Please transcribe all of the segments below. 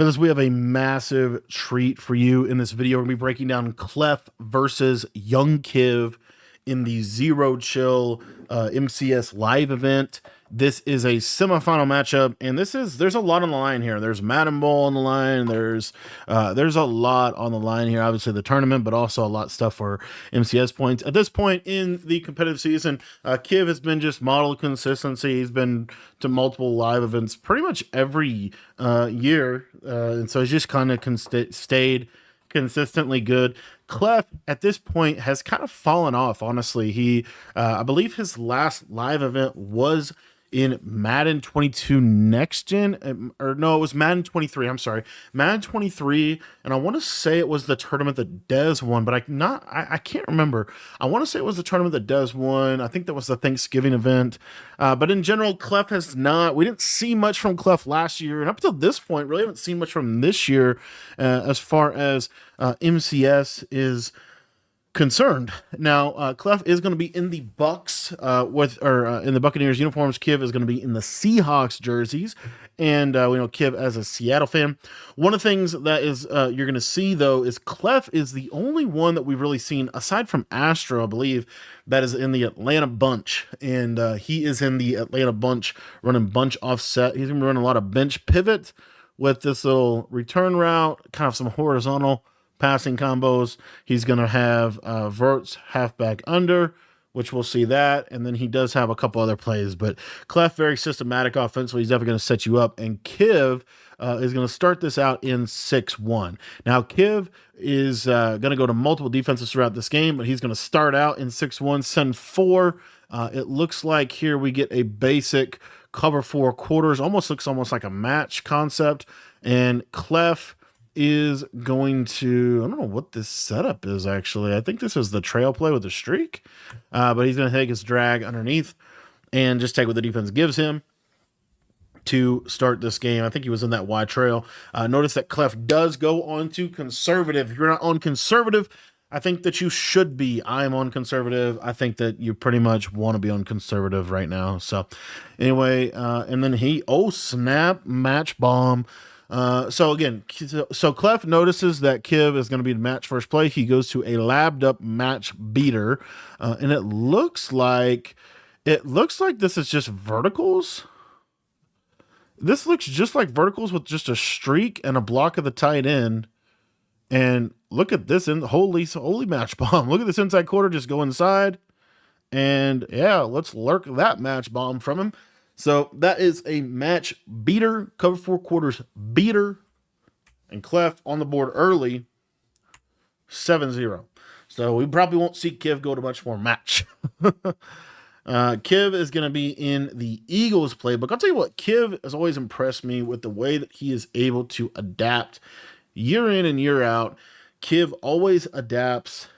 Fellas, we have a massive treat for you in this video. We're going to be breaking down Clef versus Young Kiv in the Zero Chill MCS live event. This is a semifinal matchup, and there's a lot on the line here. There's Madden Bowl on the line. There's a lot on the line here. Obviously the tournament, but also a lot of stuff for MCS points. At this point in the competitive season, Kiv has been just model consistency. He's been to multiple live events pretty much every year, and so he's just kind of stayed consistently good. Clef at this point has kind of fallen off. Honestly, I believe his last live event was in Madden 22 Next Gen, or no, it was Madden 23. I'm sorry, Madden 23, and I want to say it was the tournament that Dez won, but I can't remember. I want to say it was the tournament that Dez won. I think that was the Thanksgiving event. But in general, Clef has not. We didn't see much from Clef last year, and up until this point, really haven't seen much from this year as far as MCS is concerned. Now, Clef is going to be in the Bucks in the Buccaneers uniforms. Kiv is going to be in the Seahawks jerseys, and we know Kiv as a Seattle fan. One of the things that is you're going to see though is Clef is the only one that we've really seen aside from Astro, I believe, that is in the Atlanta bunch, and he is in the Atlanta bunch running bunch offset. He's going to be running a lot of bench pivot with this little return route, kind of some horizontal passing combos. He's going to have verts, halfback under, which we'll see that. And then he does have a couple other plays. But Clef, very systematic offensively. He's definitely going to set you up. And Kiv is going to start this out in 6-1. Now, Kiv is going to go to multiple defenses throughout this game, but he's going to start out in 6-1, send 4. It looks like here we get a basic cover 4 quarters. Looks almost like a match concept. And Clef is going to, I don't know what this setup is actually. I think this is the trail play with the streak, but he's going to take his drag underneath and just take what the defense gives him to start this game. I think he was in that wide trail. Notice that Clef does go on to conservative. If you're not on conservative, I think that you should be. I am on conservative. I think that you pretty much want to be on conservative right now. So anyway, and then snap, match bomb. So Clef notices that Kiv is going to be the match first play. He goes to a labbed up match beater, and it looks like this is just verticals. This looks just like verticals with just a streak and a block of the tight end. And look at this, holy match bomb. Look at this inside quarter just go inside, and yeah, let's lurk that match bomb from him. So that is a match beater, cover 4 quarters beater, and Clef on the board early, 7-0. So we probably won't see Kiv go to much more match. Kiv is going to be in the Eagles playbook. I'll tell you what, Kiv has always impressed me with the way that he is able to adapt year in and year out. Kiv always adapts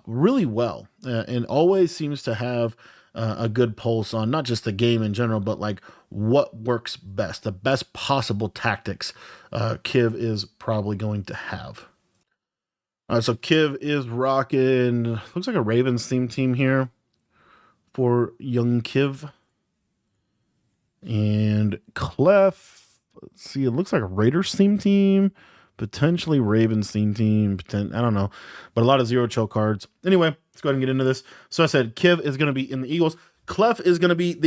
really well and always seems to have a good pulse on not just the game in general, but like what works best, the best possible tactics Kiv is probably going to have. All right, so Kiv is rocking, looks like a Ravens theme team here for young Kiv. And Clef, let's see, it looks like a Raiders theme team, potentially Ravens theme team, I don't know, but a lot of Zero Chill cards. Anyway, let's go ahead and get into this. So I said Kiv is going to be in the Eagles. Clef is going to be,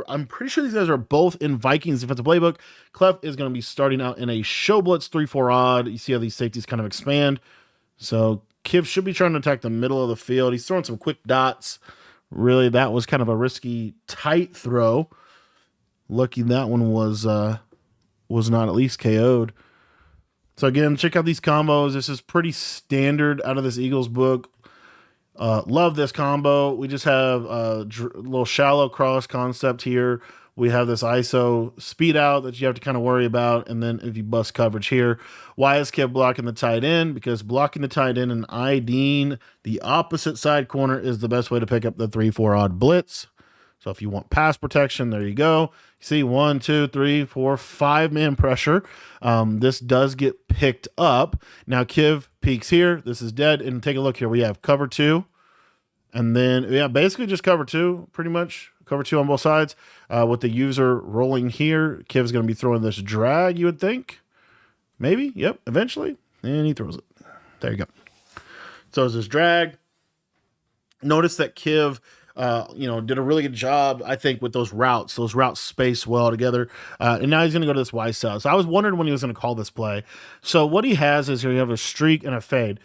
I'm pretty sure these guys are both in Vikings defensive playbook. Clef is going to be starting out in a show blitz 3-4 odd. You see how these safeties kind of expand. So Kiv should be trying to attack the middle of the field. He's throwing some quick dots. Really, that was kind of a risky tight throw. Lucky that one was not at least KO'd. So again, check out these combos. This is pretty standard out of this Eagles book. Love this combo. We just have a little shallow cross concept here. We have this ISO speed out that you have to kind of worry about. And then if you bust coverage here, why is Kiv blocking the tight end? Because blocking the tight end and IDing the opposite side corner is the best way to pick up the 3-4 odd blitz. So if you want pass protection, there you go. You see 1, 2, 3, 4, 5-man pressure. This does get picked up. Now Kiv peeks here. This is dead. And take a look here. We have cover 2. And then, yeah, basically just cover 2, pretty much. Cover 2 on both sides. With the user rolling here, Kiv's going to be throwing this drag, you would think. maybe. Yep, eventually. And he throws it. There you go. So it's this drag. Notice that Kiv, did a really good job, I think, with those routes. Those routes space well together. And now he's going to go to this Y side. So I was wondering when he was going to call this play. So what he has is here you have a streak and a fade.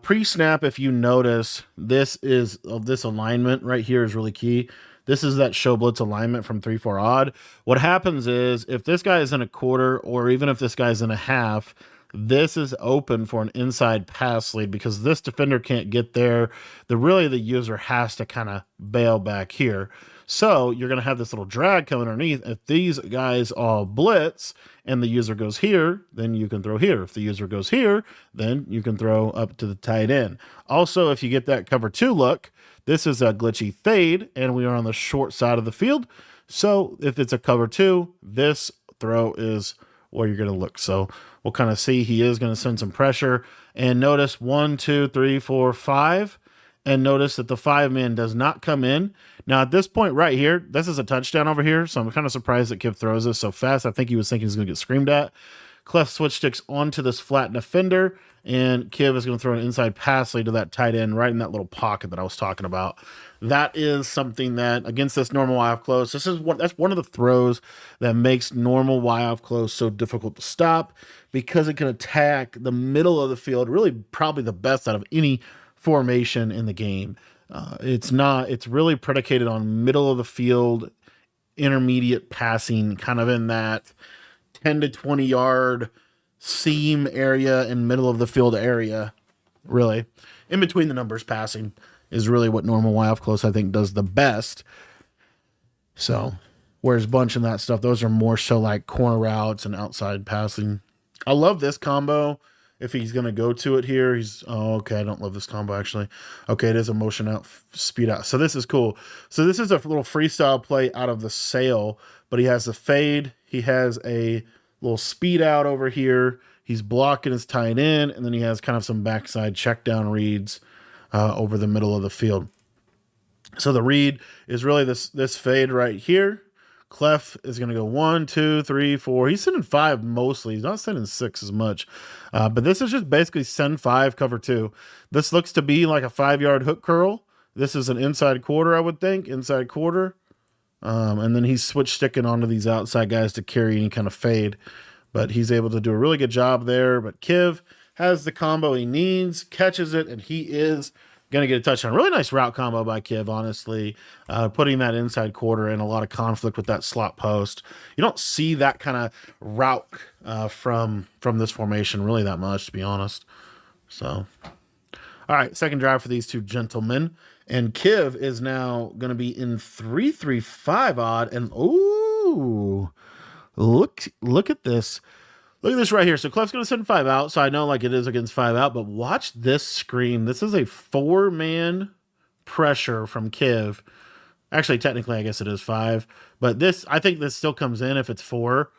Pre-snap, if you notice, this alignment right here is really key. This is that show blitz alignment from 3-4 odd. What happens is if this guy is in a quarter or even if this guy's in a half, this is open for an inside pass lead because this defender can't get there. The user has to kind of bail back here. So you're going to have this little drag coming underneath. If these guys all blitz and the user goes here, then you can throw here. If the user goes here, then you can throw up to the tight end. Also, if you get that cover 2 look, this is a glitchy fade, and we are on the short side of the field. So if it's a cover 2, this throw is where you're going to look. So we'll kind of see he is going to send some pressure. And notice 1, 2, 3, 4, 5. And notice that the 5-man does not come in. Now, at this point right here, this is a touchdown over here. So I'm kind of surprised that Kiv throws this so fast. I think he was thinking he's going to get screamed at. Clef switch sticks onto this flat defender. And Kiv is going to throw an inside pass lead to that tight end right in that little pocket that I was talking about. That is something that, against this normal Y-off close, that's one of the throws that makes normal Y-off close so difficult to stop because it can attack the middle of the field, really probably the best out of any formation in the game. It's really predicated on middle of the field, intermediate passing, kind of in that 10 to 20 yard seam area and middle of the field area, really. In between the numbers passing is really what normal Y-off close, I think, does the best. So, whereas bunch and that stuff, those are more so like corner routes and outside passing. I love this combo. If he's going to go to it here, okay, I don't love this combo, actually. Okay, it is a motion out, speed out. So this is cool. So this is a little freestyle play out of the sail, but he has a fade. He has a little speed out over here. He's blocking his tight end, and then he has kind of some backside check down reads over the middle of the field. So the read is really this fade right here. Clef is going to go 1, 2, 3, 4. He's sending 5 mostly. He's not sending 6 as much. But this is just basically send 5, cover 2. This looks to be like a 5-yard hook curl. This is an inside quarter, I would think. Inside quarter. And then he's switch sticking onto these outside guys to carry any kind of fade. But he's able to do a really good job there. But Kiv has the combo he needs, catches it, and he is going to get a touchdown. Really nice route combo by Kiv, honestly. Putting that inside quarter in, a lot of conflict with that slot post. You don't see that kind of route from this formation really that much, to be honest. So, all right, second drive for these two gentlemen. And Kiv is now going to be in 3-3-5 odd. And, ooh, look at this. Look at this right here. So Clef's going to send 5 out. So I know like it is against 5 out, but watch this screen. This is a 4-man pressure from Kiv. Actually, technically, I guess it is 5. But I think this still comes in if it's 4.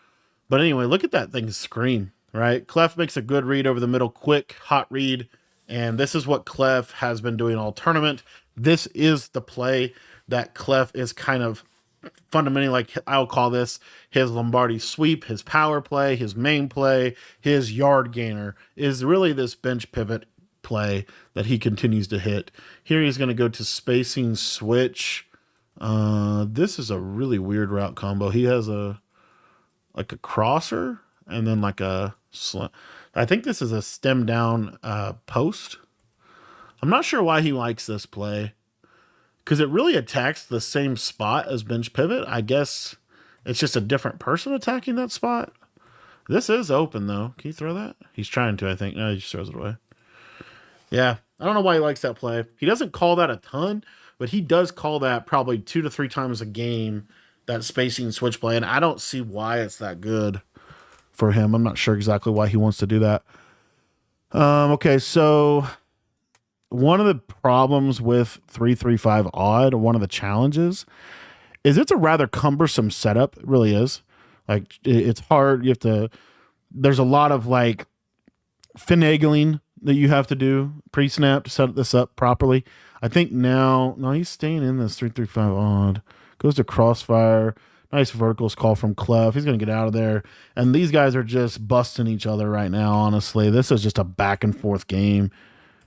But anyway, look at that thing screen, right? Clef makes a good read over the middle, quick, hot read. And this is what Clef has been doing all tournament. This is the play that Clef is kind of fundamentally, like I'll call this his Lombardi sweep, his power play, his main play, his yard gainer is really this bench pivot play that he continues to hit. Here he's going to go to spacing switch. This is a really weird route combo. He has a crosser and then like a I think this is a stem down post. I'm not sure why he likes this play because it really attacks the same spot as bench pivot. I guess it's just a different person attacking that spot. This is open, though. Can you throw that? He's trying to, I think. No, he just throws it away. Yeah, I don't know why he likes that play. He doesn't call that a ton, but he does call that probably 2 to 3 times a game, that spacing switch play, and I don't see why it's that good for him. I'm not sure exactly why he wants to do that. Okay, so one of the problems with 3-3-5 odd, one of the challenges, is it's a rather cumbersome setup. It really is. Like, it's hard. There's a lot of like finagling that you have to do pre-snap to set this up properly. I think no, he's staying in this 3-3-5 odd. Goes to crossfire, Nice verticals call from Clef. He's going to get out of there. And these guys are just busting each other right now, honestly. This is just a back and forth game.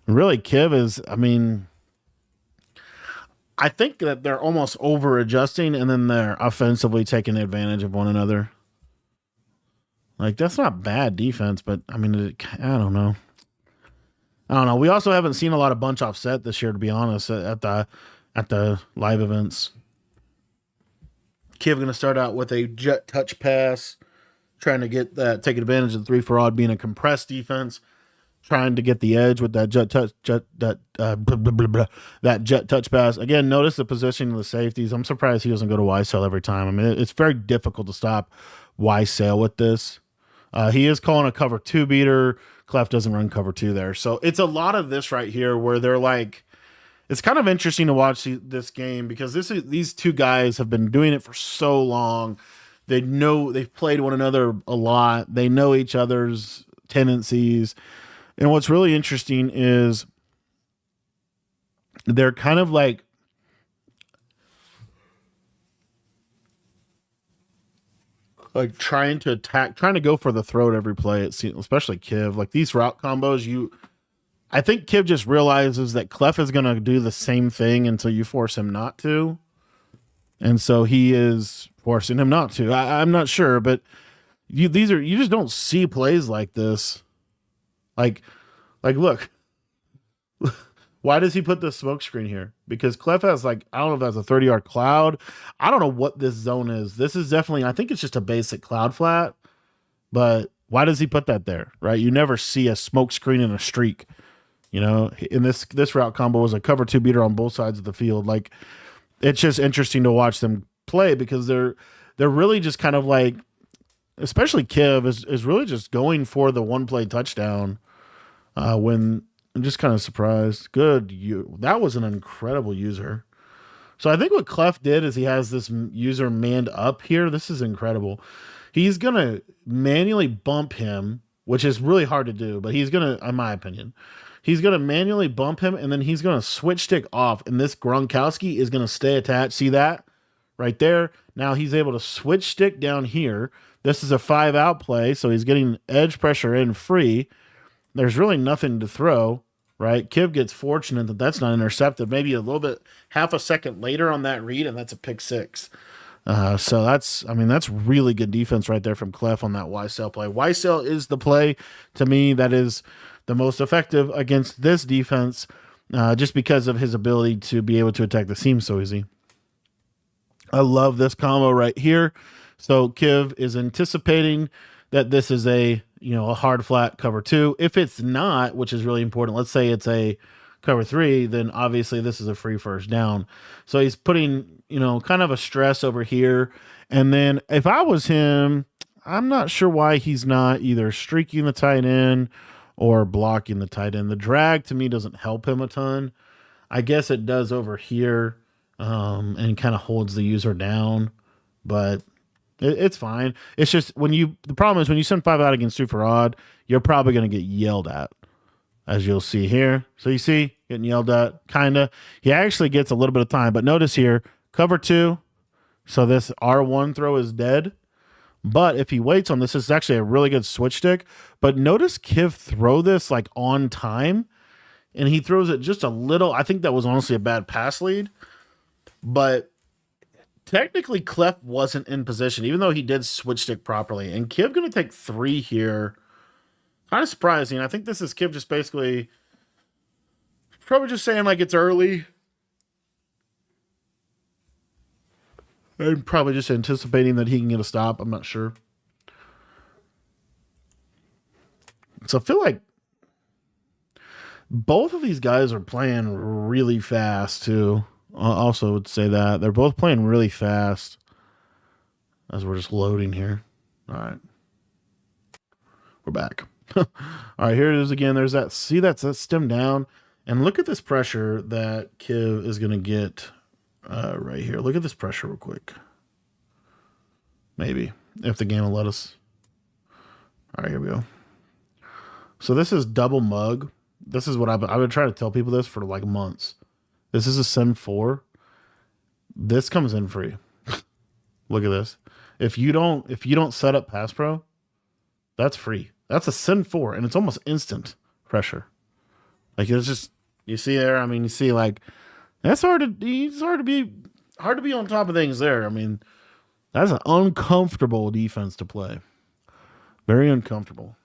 Really, Kiv is, I mean, I think that they're almost over adjusting and then they're offensively taking advantage of one another. Like, that's not bad defense, but I mean, I don't know. I don't know. We also haven't seen a lot of bunch offset this year, to be honest, at the live events. Kiv going to start out with a jet touch pass, trying to get that, taking advantage of the 3 for odd being a compressed defense, trying to get the edge with that that jet touch pass. Again, notice the positioning of the safeties. I'm surprised he doesn't go to Wisesail every time. I mean, it's very difficult to stop Wisesail with this. He is calling a cover 2 beater. Clef doesn't run cover 2 there. So it's a lot of this right here where they're like, it's kind of interesting to watch this game because these two guys have been doing it for so long. They've played one another a lot. They know each other's tendencies. And what's really interesting is they're kind of like trying to attack, trying to go for the throat every play. It seems, especially Kiv. Like these route combos, I think Kiv just realizes that Clef is going to do the same thing until you force him not to. And so he is forcing him not to. I'm not sure, but you just don't see plays like this. Like look. Why does he put the smoke screen here? Because Clef has I don't know if that's a 30-yard cloud. I don't know what this zone is. This is definitely, I think it's just a basic cloud flat. But why does he put that there, right? You never see a smoke screen in a streak. You know, in this route combo was a cover 2 beater on both sides of the field. Like, it's just interesting to watch them play because they're really just kind of like, especially Kiv is really just going for the one play touchdown. When I'm just kind of surprised. That was an incredible user. So I think what Clef did is he has this user manned up here. This is incredible. He's going to manually bump him, which is really hard to do, but he's going to, in my opinion, he's going to manually bump him, and then he's going to switch stick off, and this Gronkowski is going to stay attached. See that? Right there. Now he's able to switch stick down here. This is a 5-out play, so he's getting edge pressure in free. There's really nothing to throw, right? Kiv gets fortunate that that's not intercepted. Maybe a little bit, half a second later on that read, and that's a pick 6. So that's really good defense right there from Clef on that Wisesail play. Wisesail is the play to me that is the most effective against this defense, just because of his ability to be able to attack the seam so easy. I love this combo right here. So Kiv is anticipating that this is a hard flat cover 2. If it's not, which is really important, let's say it's a cover 3, then obviously this is a free first down. So he's putting, kind of a stress over here. And then if I was him, I'm not sure why he's not either streaking the tight end or blocking the tight end. The drag to me doesn't help him a ton. I guess it does over here, and kind of holds the user down, but it's fine. It's just the problem is when you send 5 out against 2 for odd, you're probably going to get yelled at, as you'll see here. So you see, getting yelled at, kind of. He actually gets a little bit of time, but notice here, cover 2. So this R1 throw is dead. But if he waits on this is actually a really good switch stick. But notice Kiv throw this on time, and he throws it just a little. I think that was honestly a bad pass lead. But technically, Clef wasn't in position, even though he did switch stick properly. And Kiv going to take 3 here. Kind of surprising. I think this is Kiv just basically probably just saying it's early. And probably just anticipating that he can get a stop. I'm not sure. So I feel like both of these guys are playing really fast, too. I also would say that. They're both playing really fast as we're just loading here. All right. We're back. All right, here it is again. There's that. See, that's stem down. And look at this pressure that Kiv is going to get right here. Look at this pressure real quick. Maybe, if the game will let us. All right, here we go. So this is double mug. This is what I've been trying to tell people this for months. This is a Sim 4. This comes in free. Look at this. If you don't set up pass pro, that's free. That's a send 4, and it's almost instant pressure. Like it's just you see there. I mean, you see like that's hard to be on top of things there. I mean, that's an uncomfortable defense to play. Very uncomfortable.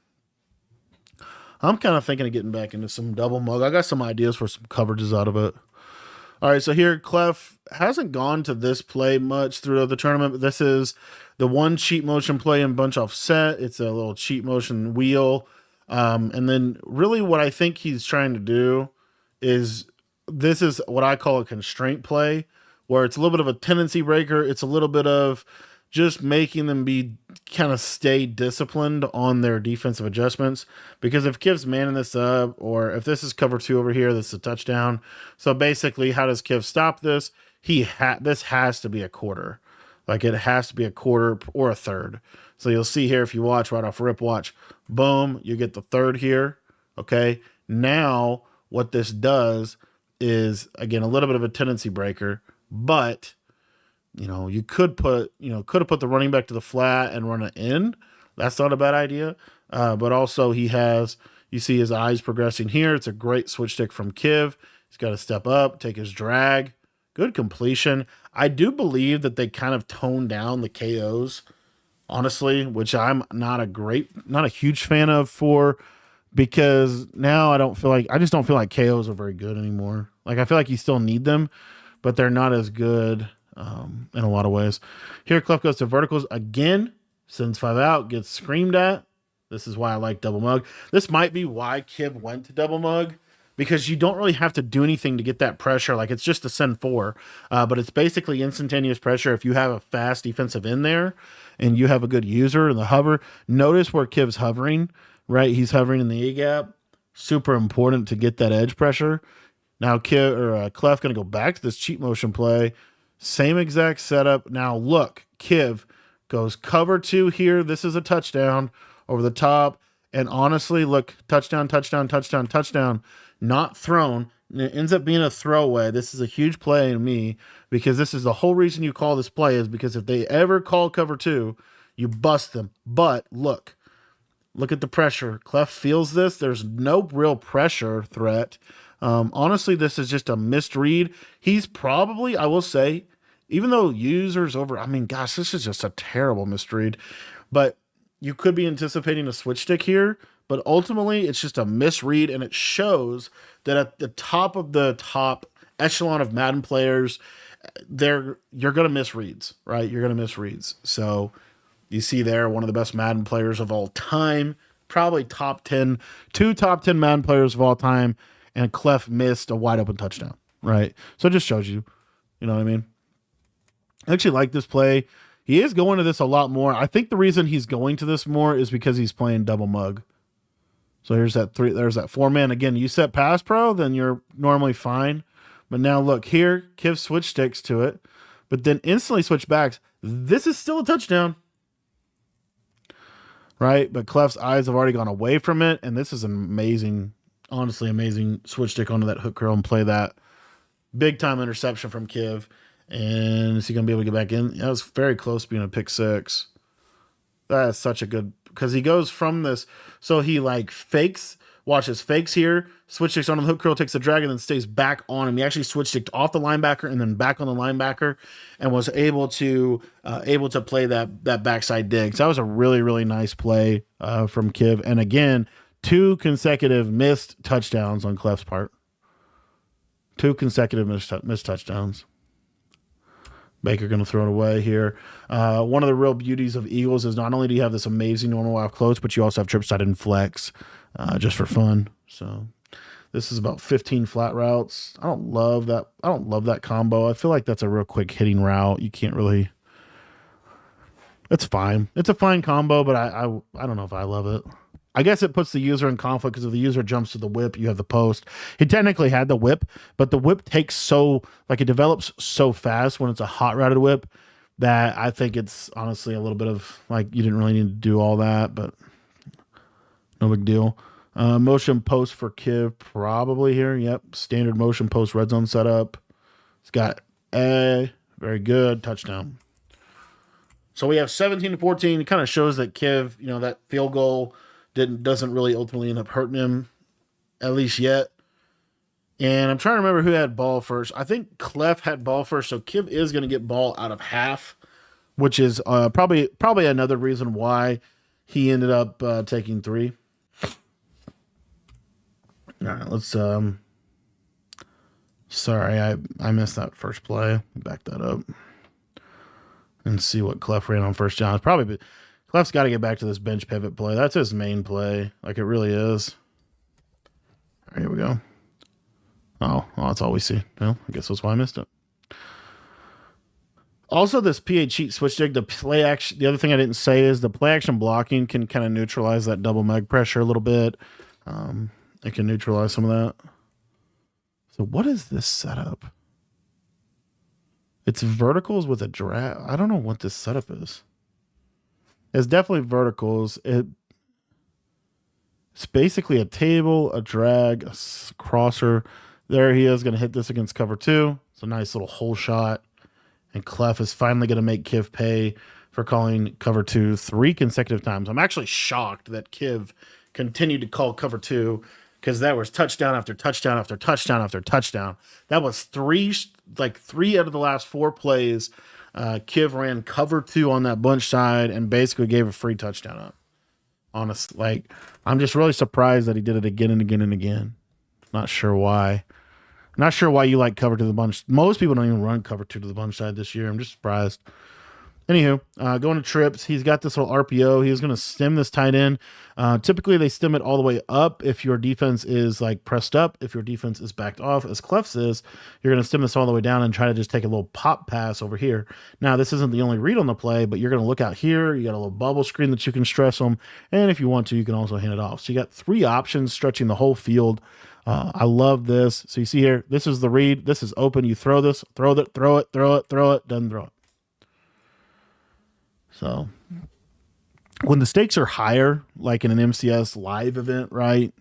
I'm kind of thinking of getting back into some double mug. I got some ideas for some coverages out of it. All right, so here Clef hasn't gone to this play much throughout the tournament, but this is the one cheat motion play in bunch offset. It's a little cheat motion wheel. And then really what I think he's trying to do is this is what I call a constraint play, where it's a little bit of a tendency breaker. It's a little bit of just making them be kind of stay disciplined on their defensive adjustments. Because if Kiv's manning this up, or if this is cover 2 over here, this is a touchdown. So basically, how does Kiv stop this? This has to be a quarter. Like it has to be a quarter or a third. So you'll see here, if you watch right off rip, watch, boom, you get the third here. Okay. Now what this does is, again, a little bit of a tendency breaker, but you could have put the running back to the flat and run it in. That's not a bad idea. But also you see his eyes progressing here. It's a great switch stick from Kiv. He's got to step up, take his drag. Good completion. I do believe that they kind of toned down the KOs, honestly, which I'm not a huge fan of because now I just don't feel like KOs are very good anymore. Like I feel like you still need them, but they're not as good in a lot of ways. Here, Clef goes to verticals again, sends 5 out, gets screamed at. This is why I like double mug. This might be why Kiv went to double mug, because you don't really have to do anything to get that pressure. Like it's just a send 4, but it's basically instantaneous pressure. If you have a fast defensive in there and you have a good user in the hover, notice where Kiv's hovering, right? He's hovering in the A gap. Super important to get that edge pressure. Now Clef going to go back to this cheat motion play. Same exact setup. Now look, Kiv goes cover 2 here. This is a touchdown over the top. And honestly, look, touchdown, touchdown, touchdown, touchdown, not thrown. And it ends up being a throwaway. This is a huge play to me, because this is the whole reason you call this play, is because if they ever call cover 2, you bust them. But look at the pressure. Clef feels this. There's no real pressure threat. Honestly, this is just a misread. He's probably, I will say, even though users over, I mean, gosh, this is just a terrible misread, but you could be anticipating a switch stick here, but ultimately it's just a misread, and it shows that at the top of the top echelon of Madden players, you're going to miss reads, right? You're going to miss reads. So you see there, one of the best Madden players of all time, probably two top 10 Madden players of all time, and Clef missed a wide open touchdown, right? So it just shows you know what I mean? I actually like this play. He is going to this a lot more. I think the reason he's going to this more is because he's playing double mug. So there's that 4-man. Again, you set pass pro, then you're normally fine. But now look here, Kiv switch sticks to it, but then instantly switch backs. This is still a touchdown, right? But Clef's eyes have already gone away from it, and this is an amazing, honestly amazing switch stick onto that hook curl and play that. Big time interception from Kiv. And is he going to be able to get back in? That was very close to being a pick 6. That is such a good, because he goes from this, so he like fakes here, switch sticks on the hook curl, takes the drag, and then stays back on him. He actually switch sticked off the linebacker and then back on the linebacker, and was able to play that backside dig. So that was a really, really nice play from Kiv. And again, 2 consecutive missed touchdowns on Clef's part. 2 consecutive missed touchdowns. Baker going to throw it away here. One of the real beauties of Eagles is not only do you have this amazing normal off close, but you also have trip side and flex just for fun. So this is about 15 flat routes. I don't love that combo. I feel like that's a real quick hitting route. You can't really. It's fine. It's a fine combo, but I don't know if I love it. I guess it puts the user in conflict, because if the user jumps to the whip, you have the post. He technically had the whip, but the whip it develops so fast when it's a hot routed whip that I think it's honestly a little bit of like, you didn't really need to do all that, but no big deal. Motion post for Kiv probably here. Yep. Standard motion post red zone setup. It's got a very good touchdown. So we have 17-14. It kind of shows that Kiv, that field goal doesn't really ultimately end up hurting him, at least yet. And I'm trying to remember who had ball first. I think Clef had ball first, so Kiv is going to get ball out of half, which is probably another reason why he ended up taking 3. All right, let's sorry, I missed that first play. Back that up and see what Clef ran on first down. Clef's got to get back to this bench pivot play. That's his main play. Like, it really is. All right, here we go. Oh, that's all we see. Well, I guess that's why I missed it. Also, this PA cheat switch dig, the play action. The other thing I didn't say is the play action blocking can kind of neutralize that double mag pressure a little bit. It can neutralize some of that. So what is this setup? It's verticals with a drag. I don't know what this setup is. It's definitely verticals. It's basically a table, a drag, a crosser. There he is going to hit this against cover 2. It's a nice little hole shot. And Clef is finally going to make Kiv pay for calling cover 2 3 consecutive times. I'm actually shocked that Kiv continued to call cover 2, because that was touchdown after touchdown after touchdown after touchdown. That was 3 out of the last 4 plays. Kiv ran cover 2 on that bunch side and basically gave a free touchdown up. Honestly, I'm just really surprised that he did it again and again and again. Not sure why. Not sure why you like cover to the bunch. Most people don't even run cover 2 to the bunch side this year. I'm just surprised. Anywho, going to trips. He's got this little RPO. He's going to stem this tight end. Typically, they stem it all the way up if your defense is like pressed up. If your defense is backed off, as Clef says, you're going to stem this all the way down and try to just take a little pop pass over here. Now, this isn't the only read on the play, but you're going to look out here. You got a little bubble screen that you can stress them. And if you want to, you can also hand it off. So you got 3 options stretching the whole field. I love this. So you see here, this is the read. This is open. You throw this, throw it, doesn't throw it. So when the stakes are higher, like in an MCS live event, right,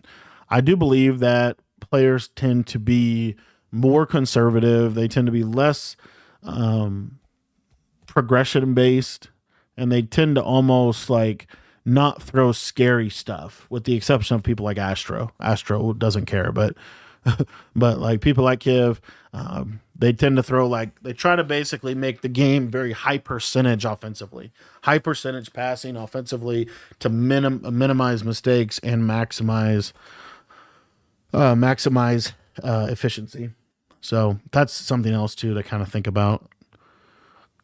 I do believe that players tend to be more conservative. They tend to be less progression based, and they tend to almost like not throw scary stuff, with the exception of people like Astro. Astro doesn't care, but like people like Kiv, they tend to throw they try to basically make the game very high percentage offensively, high percentage passing offensively to minimize mistakes and maximize efficiency. So that's something else too to kind of think about.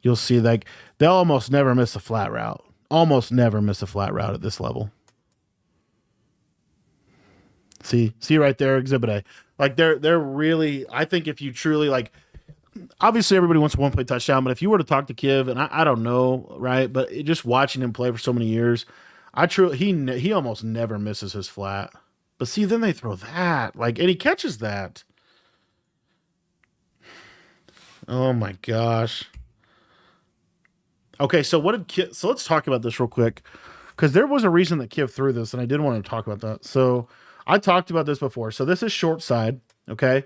You'll see they'll almost never miss a flat route. Almost never miss a flat route at this level. See right there, Exhibit A. Like they're really, I think if you truly obviously everybody wants a one-play touchdown, but if you were to talk to Kiv, and I don't know, right, but just watching him play for so many years, he almost never misses his flat. But see, then they throw that, and he catches that. Oh my gosh. Okay, so let's talk about this real quick, because there was a reason that Kiv threw this, and I did want to talk about that. So I talked about this before. So this is short side, okay?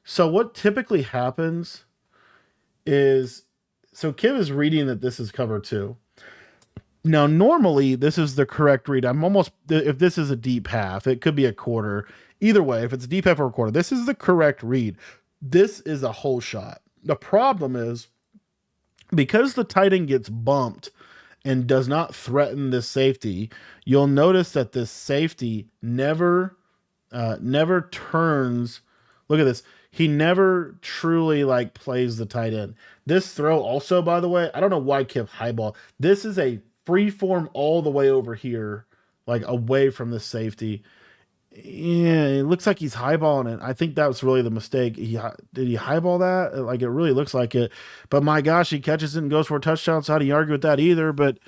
So what typically happens is, so Kiv is reading that this is cover 2. Now, normally, this is the correct read. If this is a deep half, it could be a quarter. Either way, if it's a deep half or a quarter, this is the correct read. This is a hole shot. The problem is, because the tight end gets bumped and does not threaten this safety, you'll notice that this safety never turns. Look at this. He never truly plays the tight end. This throw also, by the way, I don't know why Kiv highball. This is a free form all the way over here, away from the safety. Yeah, it looks like he's highballing it. I think that was really the mistake. Did he highball that? It really looks like it. But my gosh, he catches it and goes for a touchdown. So how do you argue with that either? But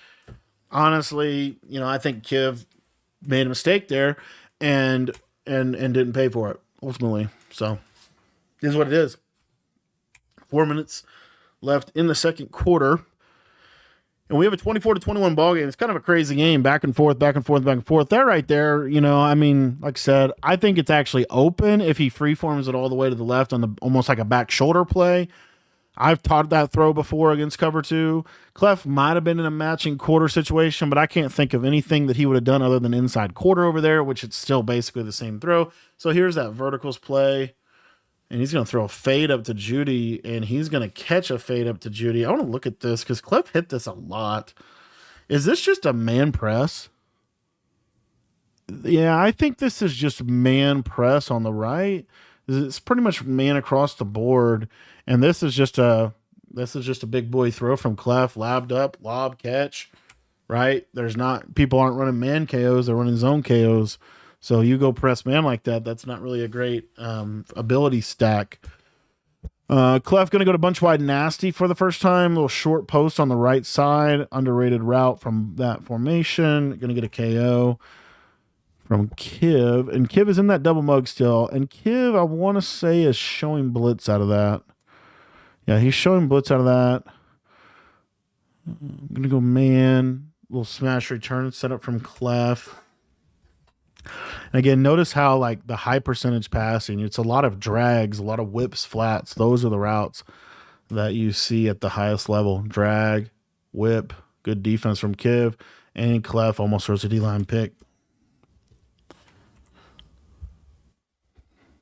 honestly, I think Kiv made a mistake there and didn't pay for it ultimately. So this is what it is. 4 minutes left in the second quarter. And we have a 24-21 ball game. It's kind of a crazy game, back and forth, back and forth, back and forth. That right there, like I said, I think it's actually open if he freeforms it all the way to the left on almost like a back shoulder play. I've taught that throw before against cover two. Clef might have been in a matching quarter situation, but I can't think of anything that he would have done other than inside quarter over there, which it's still basically the same throw. So here's that verticals play. And he's going to throw a fade up to Judy, and he's going to catch a fade up to Judy. I want to look at this because Clef hit this a lot. Is this just a man press? Yeah, I think this is just man press on the right. It's pretty much man across the board, and this is just a big boy throw from Clef, labbed up, lob catch. Right? People aren't running man KOs; they're running zone KOs. So you go press man like that. That's not really a great ability stack. Clef going to go to bunch wide nasty for the first time. A little short post on the right side. Underrated route from that formation. Going to get a KO from Kiv. And Kiv is in that double mug still. And Kiv, I want to say, is showing blitz out of that. Yeah, he's showing blitz out of that. I'm going to go man. Little smash return set up from Clef. And again, notice how like the high percentage passing, it's a lot of drags, a lot of whips, flats. Those are the routes that you see at the highest level. Drag, whip, good defense from Kiv, and Clef almost throws a D-line pick.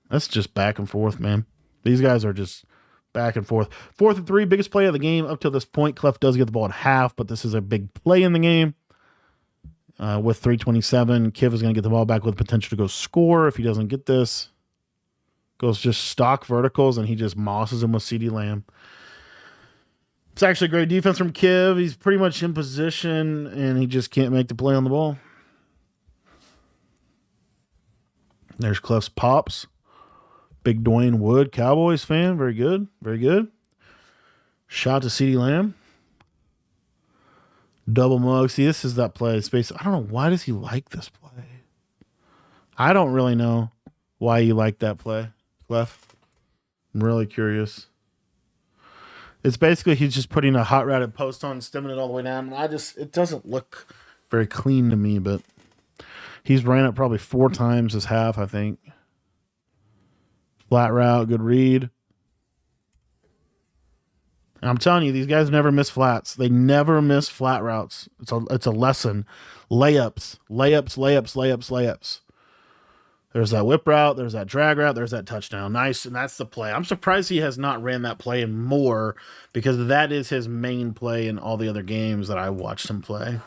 That's just back and forth, man. These guys are just back and forth. 4th and 3, biggest play of the game up to this point. Clef does get the ball at half, but this is a big play in the game. With 3:27, Kiv is going to get the ball back with potential to go score. If he doesn't get this, goes just stock verticals, and he just mosses him with CeeDee Lamb. It's actually great defense from Kiv. He's pretty much in position, and he just can't make the play on the ball. There's Clef's pops. Big Dwayne Wood, Cowboys fan. Very good. Very good. Shot to CeeDee Lamb. Double mug. See, this is that play. Space. I don't know. Why does he like this play? I don't really know why you like that play, Clef. I'm really curious. It's basically he's just putting a hot routed post on, stemming it all the way down. It doesn't look very clean to me, but he's ran it probably 4 times this half, I think. Flat route, good read. And I'm telling you, these guys never miss flats. They never miss flat routes. It's a lesson. Layups. There's that whip route. There's that drag route. There's that touchdown. Nice, and that's the play. I'm surprised he has not ran that play more because that is his main play in all the other games that I watched him play.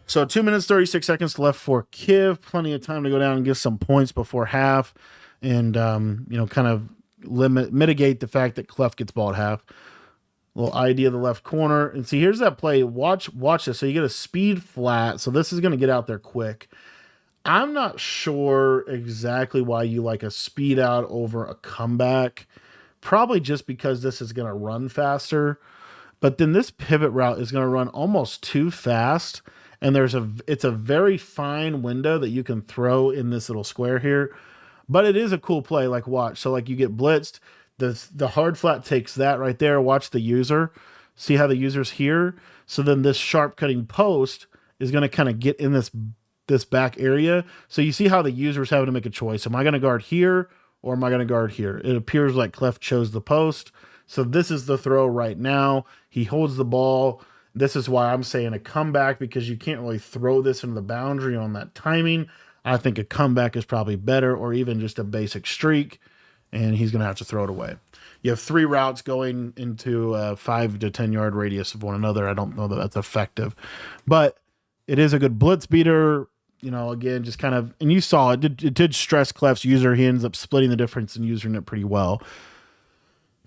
So 2 minutes, 36 seconds left for Kiv. Plenty of time to go down and get some points before half and, kind of mitigate the fact that Clef gets ball at half. Little ID of the left corner. And see, here's that play. Watch this. So you get a speed flat. So this is going to get out there quick. I'm not sure exactly why you like a speed out over a comeback. Probably just because this is going to run faster. But then this pivot route is going to run almost too fast. And it's a very fine window that you can throw in this little square here. But it is a cool play, like watch. So like you get blitzed, the hard flat takes that right there. Watch the user. See how the user's here? So then this sharp cutting post is going to kind of get in this back area. So you see how the user's having to make a choice. Am I going to guard here or am I going to guard here? It appears like Clef chose the post. So this is the throw right now. He holds the ball. This is why I'm saying a comeback, because you can't really throw this into the boundary on that timing. I think a comeback is probably better, or even just a basic streak, and he's going to have to throw it away. You have 3 routes going into a 5 to 10 yard radius of one another. I don't know that that's effective, but it is a good blitz beater. Again, just kind of, and you saw it did stress Clef's user. He ends up splitting the difference and using it pretty well.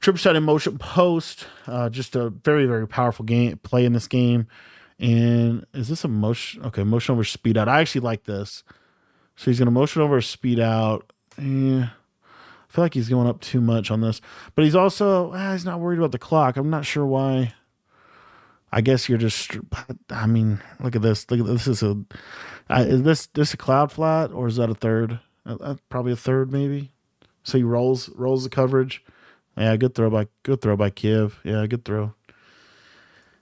Triple shot in motion post, just a very, very powerful play in this game. And is this a motion? Okay, motion over speed out. I actually like this. So he's going to motion over speed out. I feel like he's going up too much on this. But he's also, he's not worried about the clock. I'm not sure why. I guess you're just, look at this. This is is this a cloud flat, or is that a third? Probably a third, maybe. So he rolls the coverage. Yeah, good throw by Kiv. Yeah, good throw.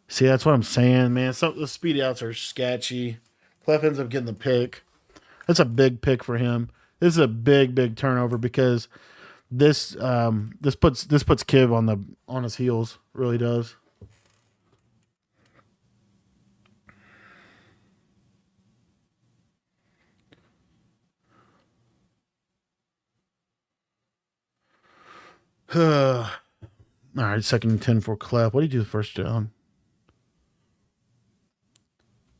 See, that's what I'm saying, man. So the speed outs are sketchy. Clef ends up getting the pick. That's a big pick for him. This is a big, big turnover because This puts Kiv on his heels. Really does. All right, second and 10 for Clef. What do you do the first down?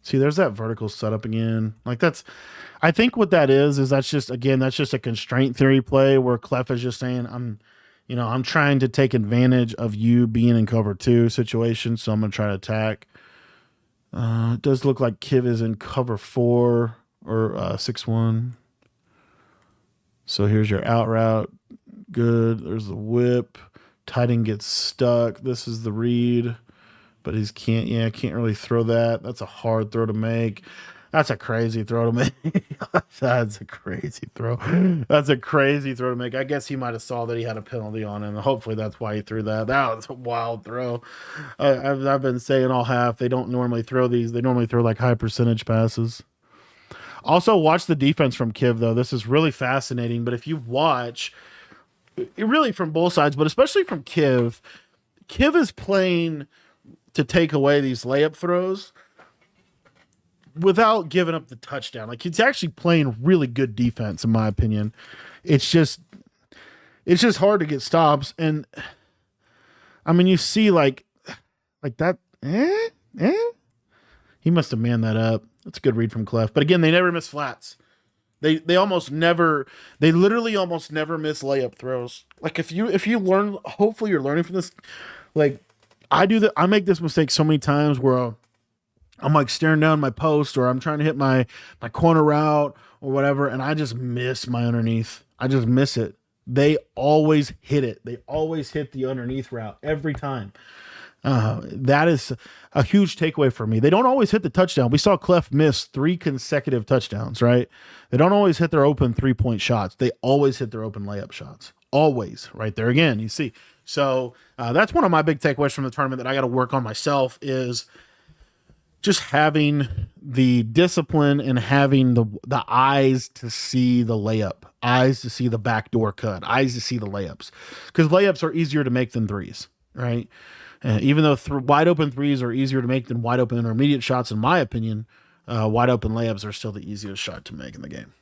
See, there's that vertical setup again. Like I think what that is that's just again that's just a constraint theory play where Clef is just saying I'm trying to take advantage of you being in cover two situation, so I'm gonna try to attack. It does look like Kiv is in cover four or 6-1. So here's your out route. Good. There's the whip. Tight end gets stuck. This is the read, but can't really throw that. That's a hard throw to make. That's a crazy throw to make. That's a crazy throw. That's a crazy throw to make. I guess he might have saw that he had a penalty on him. Hopefully that's why he threw that. That was a wild throw. I've been saying all half. They don't normally throw these. They normally throw like high percentage passes. Also, watch the defense from Kiv, though. This is really fascinating. But if you watch, really from both sides, but especially from Kiv is playing to take away these layup throws without giving up the touchdown. Like, he's actually playing really good defense, in my opinion. It's just hard to get stops. And I mean, you see like that. He must have manned that up. That's a good read from Clef. But again, they never miss flats. They literally almost never miss layup throws. Like if you learn, hopefully you're learning from this. Like I make this mistake so many times where I'm like staring down my post or I'm trying to hit my corner route or whatever, and I just miss my underneath. I just miss it. They always hit it. They always hit the underneath route every time. That is a huge takeaway for me. They don't always hit the touchdown. We saw Clef miss 3 consecutive touchdowns, right? They don't always hit their open 3-point shots. They always hit their open layup shots. Always. Right there again, you see. So that's one of my big takeaways from the tournament that I got to work on myself is just having the discipline and having the eyes to see the layup, eyes to see the backdoor cut, eyes to see the layups. Because layups are easier to make than threes, right? Even though wide open threes are easier to make than wide open intermediate shots, in my opinion, wide open layups are still the easiest shot to make in the game.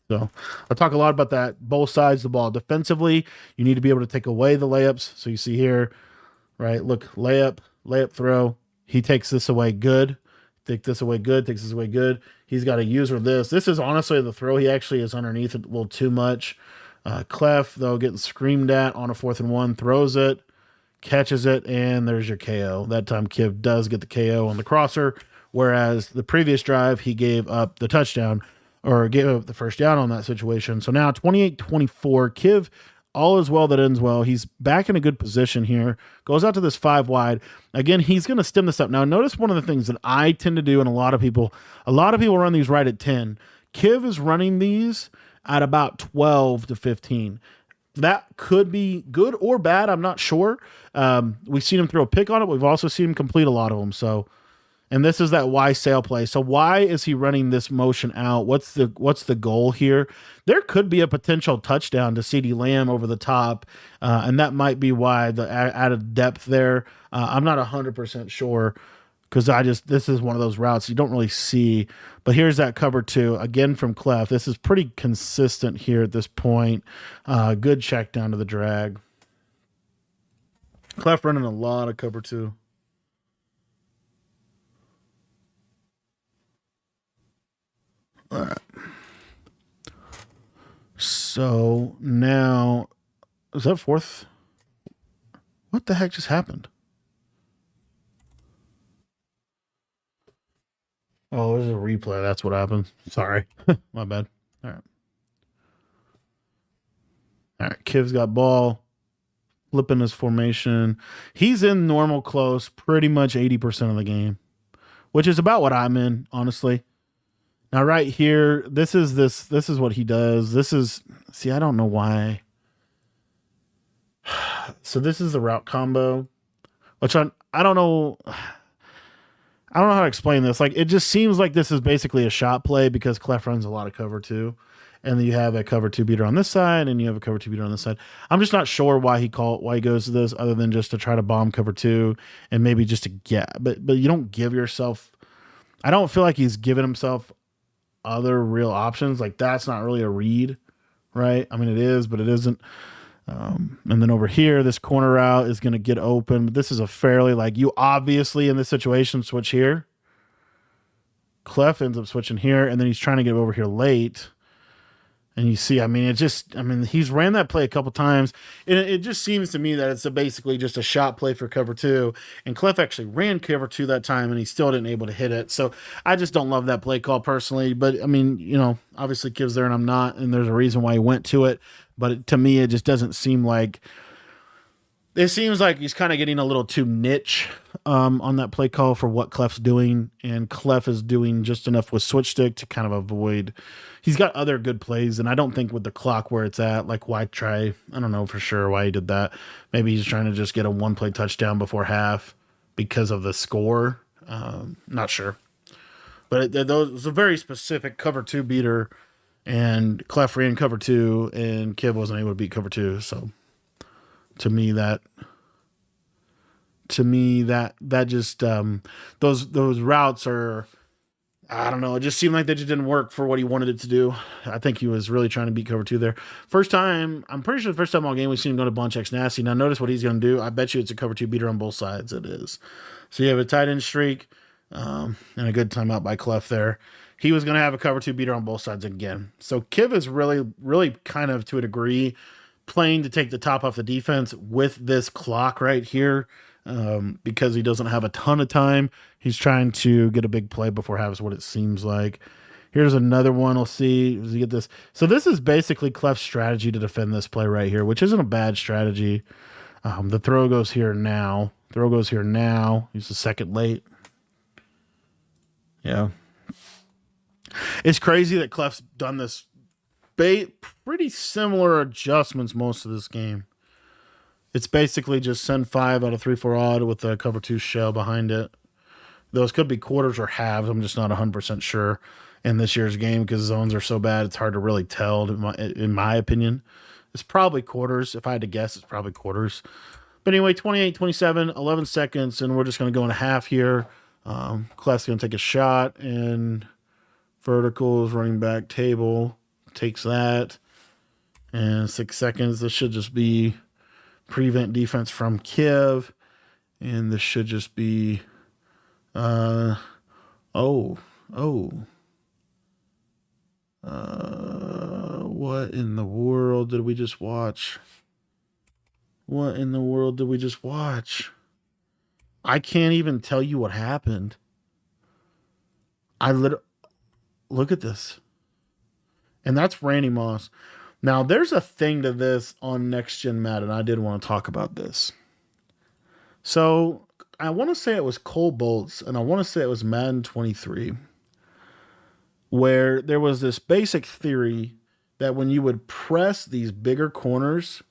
So I'll talk a lot about that. Both sides of the ball. Defensively, you need to be able to take away the layups. So you see here, right? Look, layup, throw. He takes this away good. Takes this away good. He's got a user this. This is honestly the throw. He actually is underneath it a little too much. Clef, though, getting screamed at on a 4th and 1, throws it. Catches it, and there's your KO. That time Kiv does get the KO on the crosser, whereas the previous drive, he gave up the touchdown, or gave up the first down on that situation. So now 28-24, Kiv, all is well that ends well. He's back in a good position here. Goes out to this 5 wide. Again, he's going to stem this up. Now, notice one of the things that I tend to do, and a lot of people run these right at 10. Kiv is running these at about 12 to 15. That could be good or bad. I'm not sure. We've seen him throw a pick on it. We've also seen him complete a lot of them. So, and this is that why sail play. So why is he running this motion out? What's the goal here? There could be a potential touchdown to CeeDee Lamb over the top, and that might be why the added depth there. I'm not 100% sure because this is one of those routes you don't really see. But here's that cover 2 again from Clef. This is pretty consistent here at this point. Good check down to the drag. Clef running a lot of cover 2. All right. So now, is that 4th? What the heck just happened? Oh, it was a replay. That's what happened. Sorry. My bad. All right. All right. Kiv's got ball. Flipping his formation. He's in normal close pretty much 80% of the game, which is about what I'm in, honestly. Now, right here, this is what he does. I don't know why. So this is the route combo, which I don't know. I don't know how to explain this. Like, it just seems like this is basically a shot play because Clef runs a lot of cover two. And then you have a cover two beater on this side, and you have a cover two beater on this side. I'm just not sure why he goes to this, other than just to try to bomb cover two, and maybe just to get. But you don't give yourself. I don't feel like he's given himself other real options. Like, that's not really a read, right? I mean, it is, but it isn't. And then over here, this corner route is going to get open. But this is a fairly, like, you obviously in this situation switch here. Clef ends up switching here, and then he's trying to get over here late. And you see, I mean, he's ran that play a couple times. And it just seems to me that it's basically just a shot play for cover two. And Clef actually ran cover two that time, and he still didn't able to hit it. So I just don't love that play call personally. But I mean, obviously Kiv's there and I'm not, and there's a reason why he went to it. But to me, it just doesn't seem like. It seems like he's kind of getting a little too niche on that play call for what Clef's doing, and Clef is doing just enough with switch stick to kind of avoid. He's got other good plays, and I don't think with the clock where it's at, like, why try? I don't know for sure why he did that. Maybe he's trying to just get a one play touchdown before half because of the score. Not sure, but it was a very specific cover two beater, and Clef ran cover two, and Kiv wasn't able to beat cover two, so. To me, that just those routes are, I don't know. It just seemed like they just didn't work for what he wanted it to do. I think he was really trying to beat cover two there. First time, I'm pretty sure the first time all game we've seen him go to bunch X nasty. Now notice what he's going to do. I bet you it's a cover two beater on both sides. It is. So you have a tight end streak and a good timeout by Clef there. He was going to have a cover two beater on both sides again. So Kiv is really kind of, to a degree, playing to take the top off the defense with this clock right here, because he doesn't have a ton of time. He's trying to get a big play before half is what it seems like. Here's another one. We'll see. Does he get this? So this is basically Clef's strategy to defend this play right here, which isn't a bad strategy. The throw goes here now. He's a second late. Yeah. It's crazy that Clef's done this pretty similar adjustments most of this game. It's basically just send 5 out of 3-4 odd with a cover 2 shell behind it. Those could be quarters or halves. I'm just not 100% sure in this year's game because zones are so bad. It's hard to really tell, in my opinion. It's probably quarters. If I had to guess, it's probably quarters. But anyway, 28-27, 11 seconds, and we're just going to go in a half here. Clef's going to take a shot, and verticals, running back table. Takes that, and 6 seconds. This should just be prevent defense from Kiv, and this should just be what in the world did we just watch? I can't even tell you what happened. Look at this. And that's Randy Moss. Now, there's a thing to this on Next Gen Madden. I did want to talk about this. So, I want to say it was Cole Bolts, and I want to say it was Madden 23, where there was this basic theory that when you would press these bigger corners,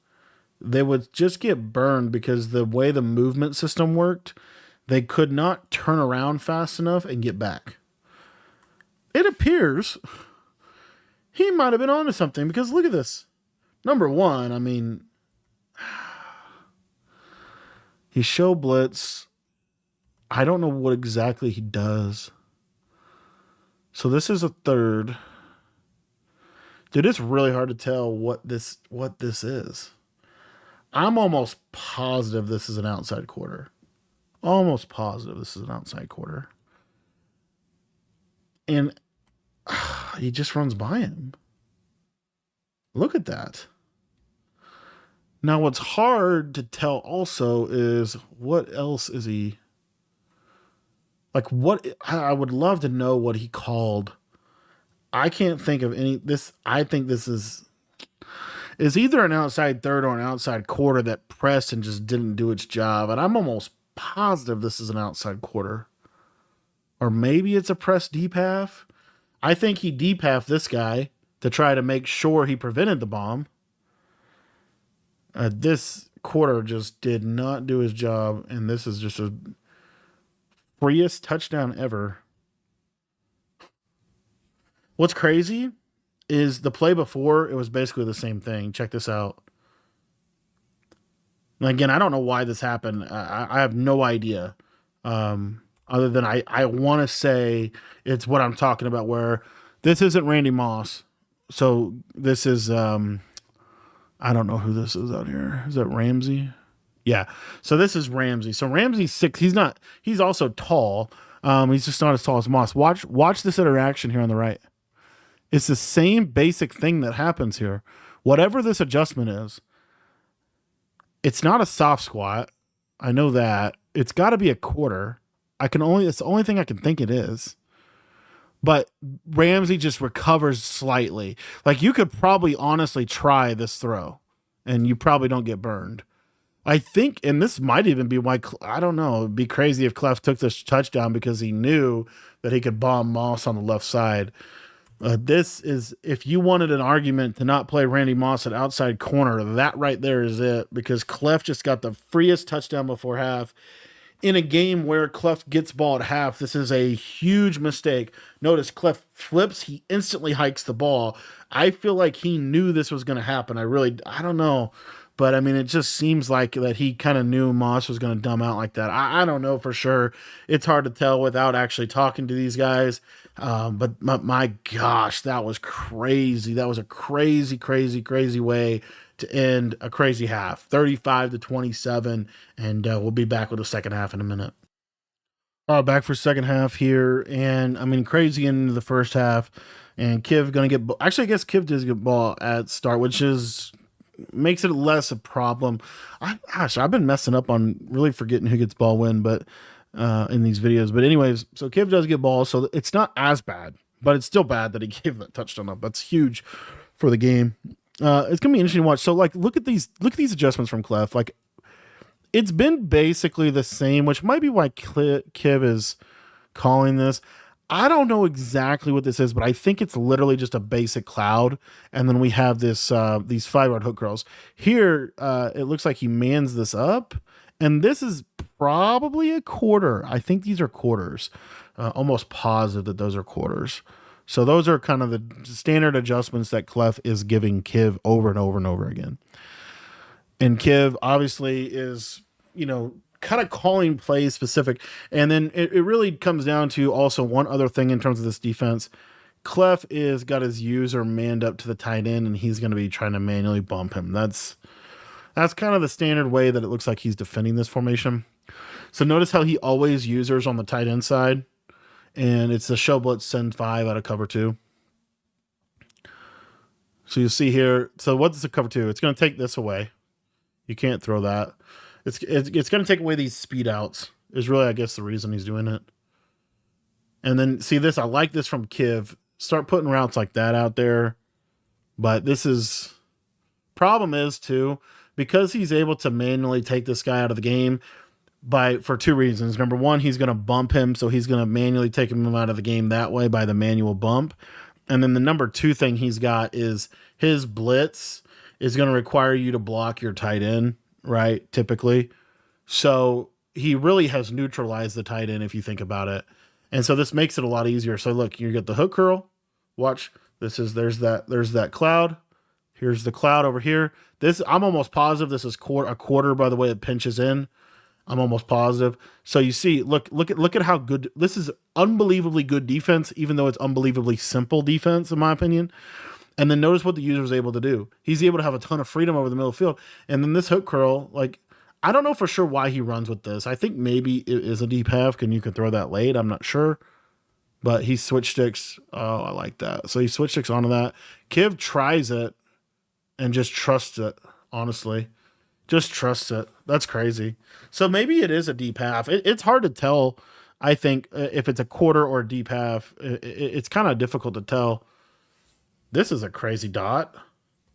they would just get burned because the way the movement system worked, they could not turn around fast enough and get back. It appears he might have been onto something because look at this. Number one, I mean, he show blitz. I don't know what exactly he does. So this is a third. Dude, it's really hard to tell what this is. I'm almost positive this is an outside quarter. And he just runs by him. Look at that. Now, what's hard to tell also is what else is he... Like, what... I would love to know what he called. I can't think of any... I think this is either an outside third or an outside quarter that pressed and just didn't do its job. And I'm almost positive this is an outside quarter. Or maybe it's a press deep half. I think he deep half this guy to try to make sure he prevented the bomb. This quarter just did not do his job, and this is just a freest touchdown ever. What's crazy is the play before, it was basically the same thing. Check this out. And again, I don't know why this happened. I have no idea. Other than I want to say it's what I'm talking about, where this isn't Randy Moss. So this is, I don't know who this is out here. Is that Ramsey? Yeah. So this is Ramsey. So Ramsey's 6. He's also tall. He's just not as tall as Moss. Watch this interaction here on the right. It's the same basic thing that happens here. Whatever this adjustment is, it's not a soft squat. I know that. It's got to be a quarter. It's the only thing I can think it is. But Ramsey just recovers slightly. Like, you could probably honestly try this throw and you probably don't get burned. I think, and this might even be why, I don't know, it'd be crazy if Clef took this touchdown because he knew that he could bomb Moss on the left side. This is, if you wanted an argument to not play Randy Moss at outside corner, that right there is it, because Clef just got the freest touchdown before half. In a game where Clef gets ball at half, this is a huge mistake. Notice Clef flips, he instantly hikes the ball. I feel like he knew this was going to happen. I don't know. But I mean, it just seems like that he kind of knew Moss was going to dumb out like that. I don't know for sure. It's hard to tell without actually talking to these guys. But my gosh, that was crazy. That was a crazy, crazy, crazy way to end a crazy half. 35-27. And we'll be back with the second half in a minute. Back for second half here. And I mean, crazy into the first half. And Kiv going to get, actually, I guess Kiv does get ball at start, which makes it less a problem. I've been messing up on really forgetting who gets ball when, but in these videos. But anyways, so Kiv does get ball, so it's not as bad, but it's still bad that he gave that touchdown up. That's huge for the game. It's gonna be interesting to watch. So like, look at these adjustments from Clef. Like, it's been basically the same, which might be why Kiv is calling this. I don't know exactly what this is, but I think it's literally just a basic cloud. And then we have this these 5-yard hook curls. Here, it looks like he mans this up. And this is probably a quarter. I think these are quarters. Almost positive that those are quarters. So those are kind of the standard adjustments that Clef is giving Kiv over and over and over again. And Kiv obviously is, kind of calling plays specific. And then it really comes down to also one other thing in terms of this defense. Clef is got his user manned up to the tight end, and he's going to be trying to manually bump him. That's kind of the standard way that it looks like he's defending this formation. So notice how he always users on the tight end side, and it's the show blitz send 5 out of cover 2. So you see here, so what's the cover 2? It's going to take this away. You can't throw that. It's going to take away these speed outs is really, I guess, the reason he's doing it. And then see this, I like this from Kiv. Start putting routes like that out there. But this is, problem is too, because he's able to manually take this guy out of the game for 2 reasons. Number one, he's going to bump him. So he's going to manually take him out of the game that way by the manual bump. And then the number 2 thing he's got is his blitz is going to require you to block your tight end, right? Typically. So he really has neutralized the tight end if you think about it. And so this makes it a lot easier. So look, you get the hook curl. Watch. There's that cloud. Here's the cloud over here. I'm almost positive this is a quarter by the way it pinches in. I'm almost positive. So you see, look at how good this is. Unbelievably good defense, even though it's unbelievably simple defense, in my opinion. And then notice what the user is able to do. He's able to have a ton of freedom over the middle of the field. And then this hook curl, like, I don't know for sure why he runs with this. I think maybe it is a deep half and you can throw that late. I'm not sure. But he switch sticks. Oh, I like that. So he switch sticks onto that. Kiv tries it and just trusts it, honestly. Just trusts it. That's crazy. So maybe it is a deep half. It's hard to tell, I think, if it's a quarter or a deep half. It's kind of difficult to tell. This is a crazy dot.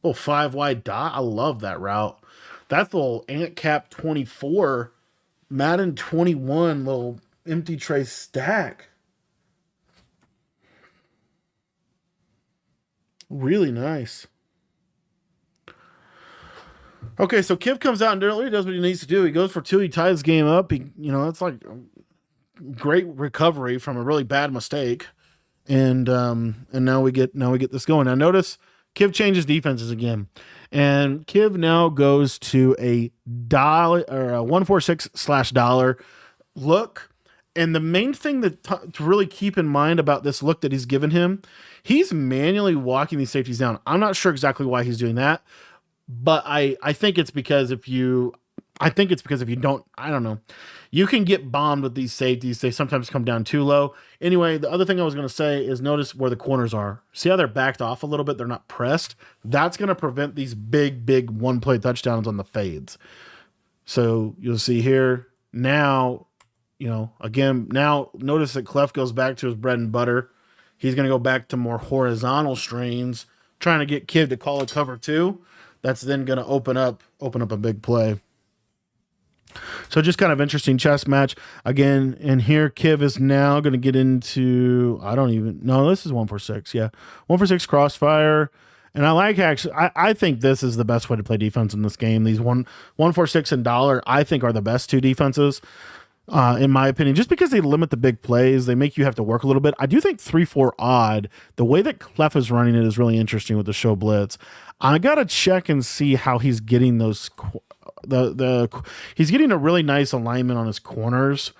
Little 5 wide dot. I love that route. That's the little Ant Cap 24, Madden 21, little empty tray stack. Really nice. Okay, so Kiv comes out and really does what he needs to do. He goes for 2. He ties the game up. It's like great recovery from a really bad mistake. And now we get this going. Now notice Kiv changes defenses again. And Kiv now goes to a dollar or a 146/dollar look. And the main thing that to really keep in mind about this look that he's given him, he's manually walking these safeties down. I'm not sure exactly why he's doing that, but I think it's because if you don't, I don't know, you can get bombed with these safeties. They sometimes come down too low. Anyway, the other thing I was going to say is notice where the corners are. See how they're backed off a little bit? They're not pressed. That's going to prevent these big one-play touchdowns on the fades. So you'll see here now, again, now notice that Clef goes back to his bread and butter. He's going to go back to more horizontal strains, trying to get Kiv to call a cover 2. That's then going to open up a big play. So just kind of interesting chess match again. And here Kiv is now going to get into, I don't even know. This is 146. Yeah. 146 crossfire. And I think this is the best way to play defense in this game. These 146 and dollar, I think, are the best two defenses, in my opinion, just because they limit the big plays. They make you have to work a little bit. I do think 3-4 odd, the way that Clef is running it is really interesting with the show blitz. I got to check and see how he's getting those. He's getting a really nice alignment on his corners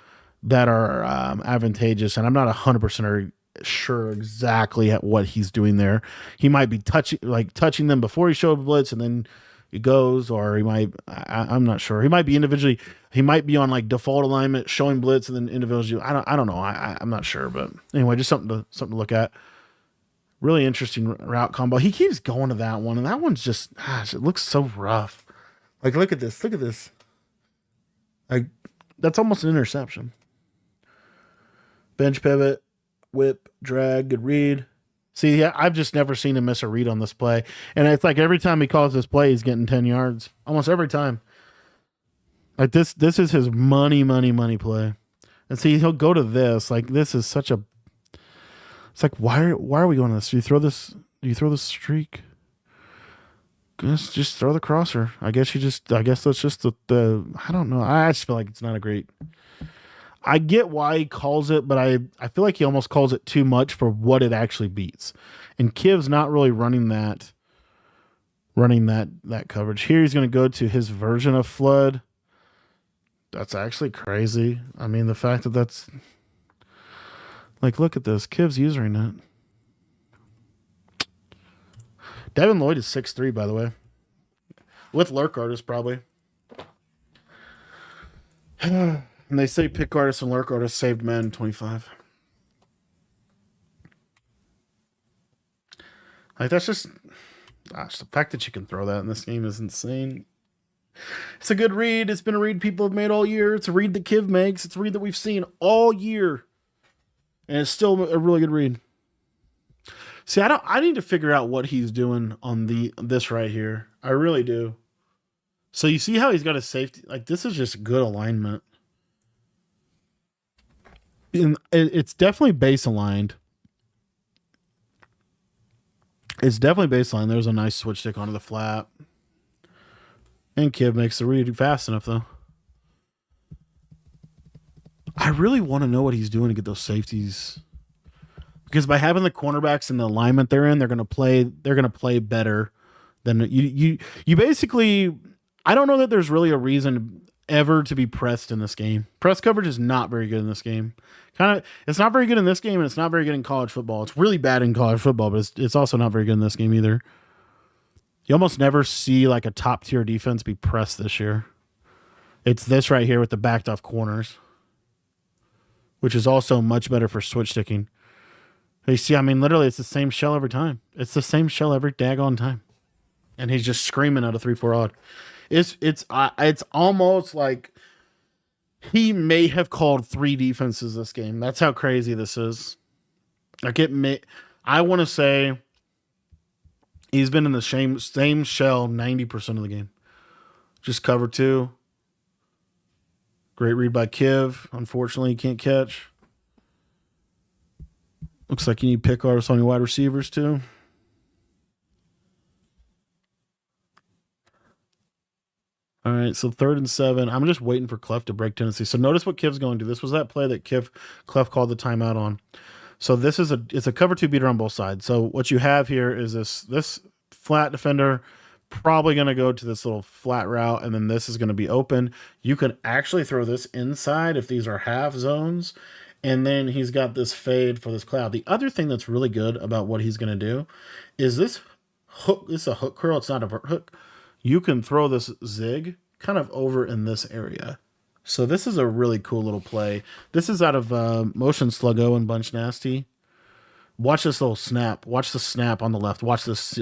that are advantageous, and I'm not 100% sure exactly what he's doing there. He might be touching them before he showed blitz, and then he goes, or he might. I'm not sure. He might be individually. He might be on like default alignment, showing blitz, and then individually. I don't know. I'm not sure, but anyway, just something to look at. Really interesting route combo. He keeps going to that one, and that one's just, gosh, it looks so rough. Like, look at this. Look at this. Like, that's almost an interception. Bench pivot, whip, drag, good read. See, yeah, I've just never seen him miss a read on this play. And it's like every time he calls this play, he's getting 10 yards. Almost every time. Like, this is his money play. And see, he'll go to this. Like, this is such a... It's like, why are we going to this? Do you throw this streak? Just throw the crosser. I guess that's just the I don't know. I just feel like it's not a great. I get why he calls it, but I feel like he almost calls it too much for what it actually beats. And Kiv's not really running that coverage. Here he's going to go to his version of flood. That's actually crazy. I mean, the fact that that's like, look at this. Kiv's using it. Devin Lloyd is 6'3", by the way. With lurk artists, probably. And they say pick artists and lurk artists saved Madden 25. Like, that's just... Gosh, the fact that you can throw that in this game is insane. It's a good read. It's been a read people have made all year. It's a read that Kiv makes. It's a read that we've seen all year. And it's still a really good read. See, I need to figure out what he's doing on this right here. I really do. So you see how he's got a safety? Like, this is just good alignment. It's definitely base aligned. It's definitely baseline. There's a nice switch stick onto the flat. And Kiv makes the read fast enough, though. I really want to know what he's doing to get those safeties. Because by having the cornerbacks in the alignment they're in, they're gonna play better than you basically. I don't know that there's really a reason ever to be pressed in this game. Press coverage is not very good in this game. It's not very good in this game, and it's not very good in college football. It's really bad in college football, but it's also not very good in this game either. You almost never see like a top tier defense be pressed this year. It's this right here with the backed off corners, which is also much better for switch sticking. You see, I mean, literally, it's the same shell every time. It's the same shell every daggone time, and he's just screaming out a 3-4 odd. It's almost like he may have called 3 defenses this game. That's how crazy this is. Like I want to say he's been in the same shell 90% of the game. Just cover 2. Great read by Kiv. Unfortunately, he can't catch. Looks like you need pick artists on your wide receivers too. All right, so 3rd and 7. I'm just waiting for Clef to break Tennessee. So notice what Kiv's going to do. This was that play that Clef called the timeout on. So this is it's a cover 2 beater on both sides. So what you have here is this flat defender probably going to go to this little flat route, and then this is going to be open. You could actually throw this inside if these are half zones, and then he's got this fade for this cloud. The other thing that's really good about what he's going to do is this hook. This is a hook curl. It's not a vert hook. You can throw this zig kind of over in this area. So this is a really cool little play. This is out of Motion Sluggo and Bunch Nasty. Watch this little snap. Watch the snap on the left. Watch this.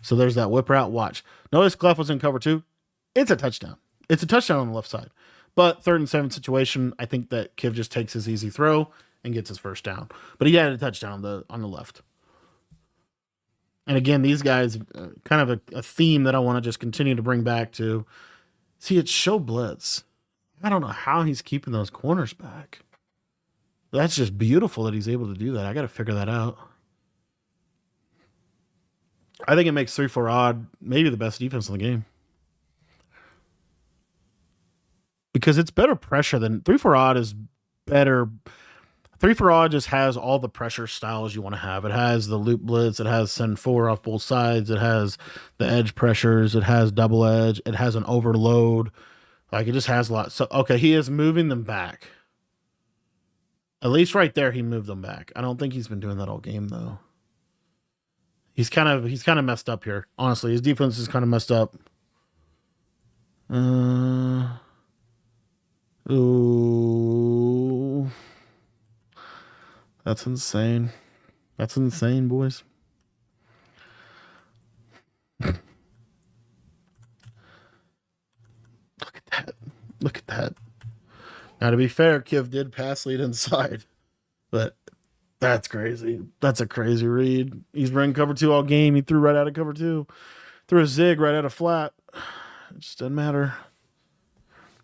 So there's that whip route. Watch. Notice Clef was in cover 2. It's a touchdown. It's a touchdown on the left side. But 3rd and 7 situation, I think that Kiv just takes his easy throw and gets his first down. But he had a touchdown on the left. And again, these guys, kind of a theme that I want to just continue to bring back to. See, it's show blitz. I don't know how he's keeping those corners back. That's just beautiful that he's able to do that. I got to figure that out. I think it makes 3-4 odd maybe the best defense in the game. Because it's better pressure than 3-4 odd is better. 3-4 odd just has all the pressure styles you want to have. It has the loop blitz. It has send 4 off both sides. It has the edge pressures. It has double edge. It has an overload. Like, it just has a lot. So, okay, he is moving them back. At least right there, he moved them back. I don't think he's been doing that all game, though. He's kind of messed up here. Honestly, his defense is kind of messed up. Ooh. That's insane. That's insane, boys. Look at that. Look at that. Now, to be fair, Kiv did pass lead inside, but that's crazy. That's a crazy read. He's running cover 2 all game. He threw right out of cover 2. Threw a zig right out of flat. It just doesn't matter.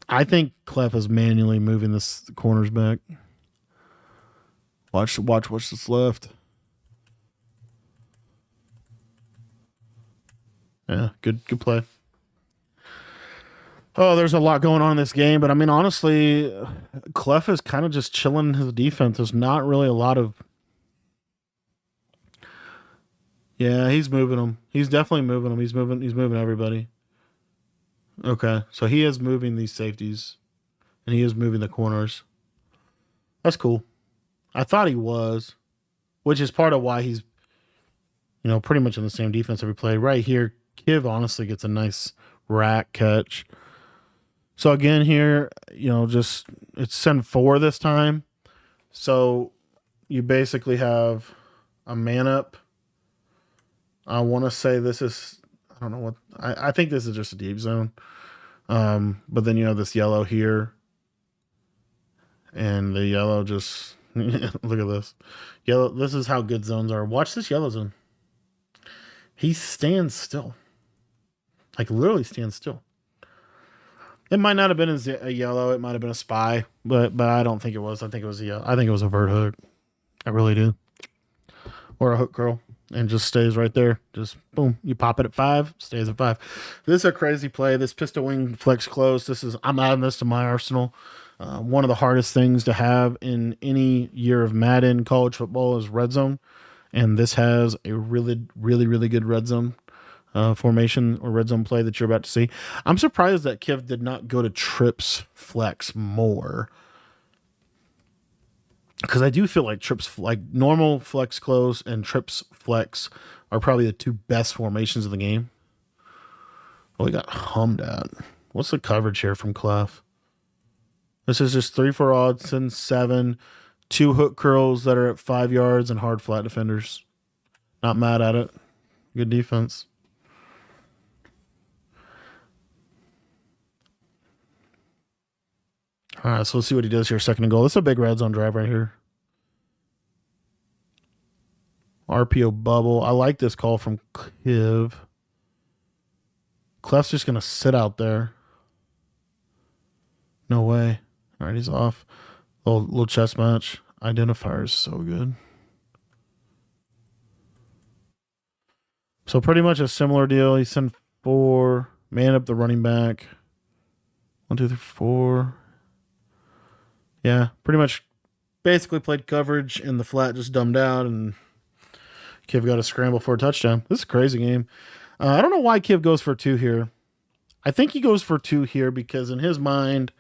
I think Clef is manually moving the corners back. Watch what's this left. Yeah, good play. Oh, there's a lot going on in this game, but I mean, honestly, Clef is kind of just chilling his defense. There's not really a lot of. Yeah, he's moving them. He's definitely moving them. He's moving everybody. Okay, so he is moving these safeties, and he is moving the corners. That's cool. I thought he was, which is part of why he's, pretty much in the same defense every play. Right here, Kiv honestly gets a nice rack catch. So again here, just it's send 4 this time. So you basically have a man up. I want to say this is, I don't know what, I think this is just a deep zone. But then you have this yellow here. And the yellow just, look at this. Yellow, this is how good zones are. Watch this yellow zone. He stands still. Like literally stands still. It might not have been a yellow. It might have been a spy, but I don't think it was. I think it was I think it was a vert hook. I really do. Or a hook curl, and just stays right there. Just boom. You pop it at 5, stays at 5. This is a crazy play. This pistol wing flex close. I'm adding this to my arsenal. One of the hardest things to have in any year of Madden college football is red zone, and this has a really, really, really good red zone formation or red zone play that you're about to see. I'm surprised that Kiv did not go to trips flex more, because I do feel like trips, like normal flex close and trips flex, are probably the 2 best formations of the game. Oh, we got hummed at. What's the coverage here from Clef? This is just 3-4 odds and 7, 2 hook curls that are at 5 yards, and hard flat defenders. Not mad at it. Good defense. All right, so let's see what he does here. 2nd and goal. This is a big red zone drive right here. RPO bubble. I like this call from Kiv. Clef's just going to sit out there. No way. All right, he's off. Little chess match. Identifier is so good. So pretty much a similar deal. He sent 4, man up the running back. 1, 2, 3, 4. Yeah, pretty much basically played coverage and the flat just dumbed out, and Kiv got a scramble for a touchdown. This is a crazy game. I don't know why Kiv goes for 2 here. I think he goes for 2 here because in his mind,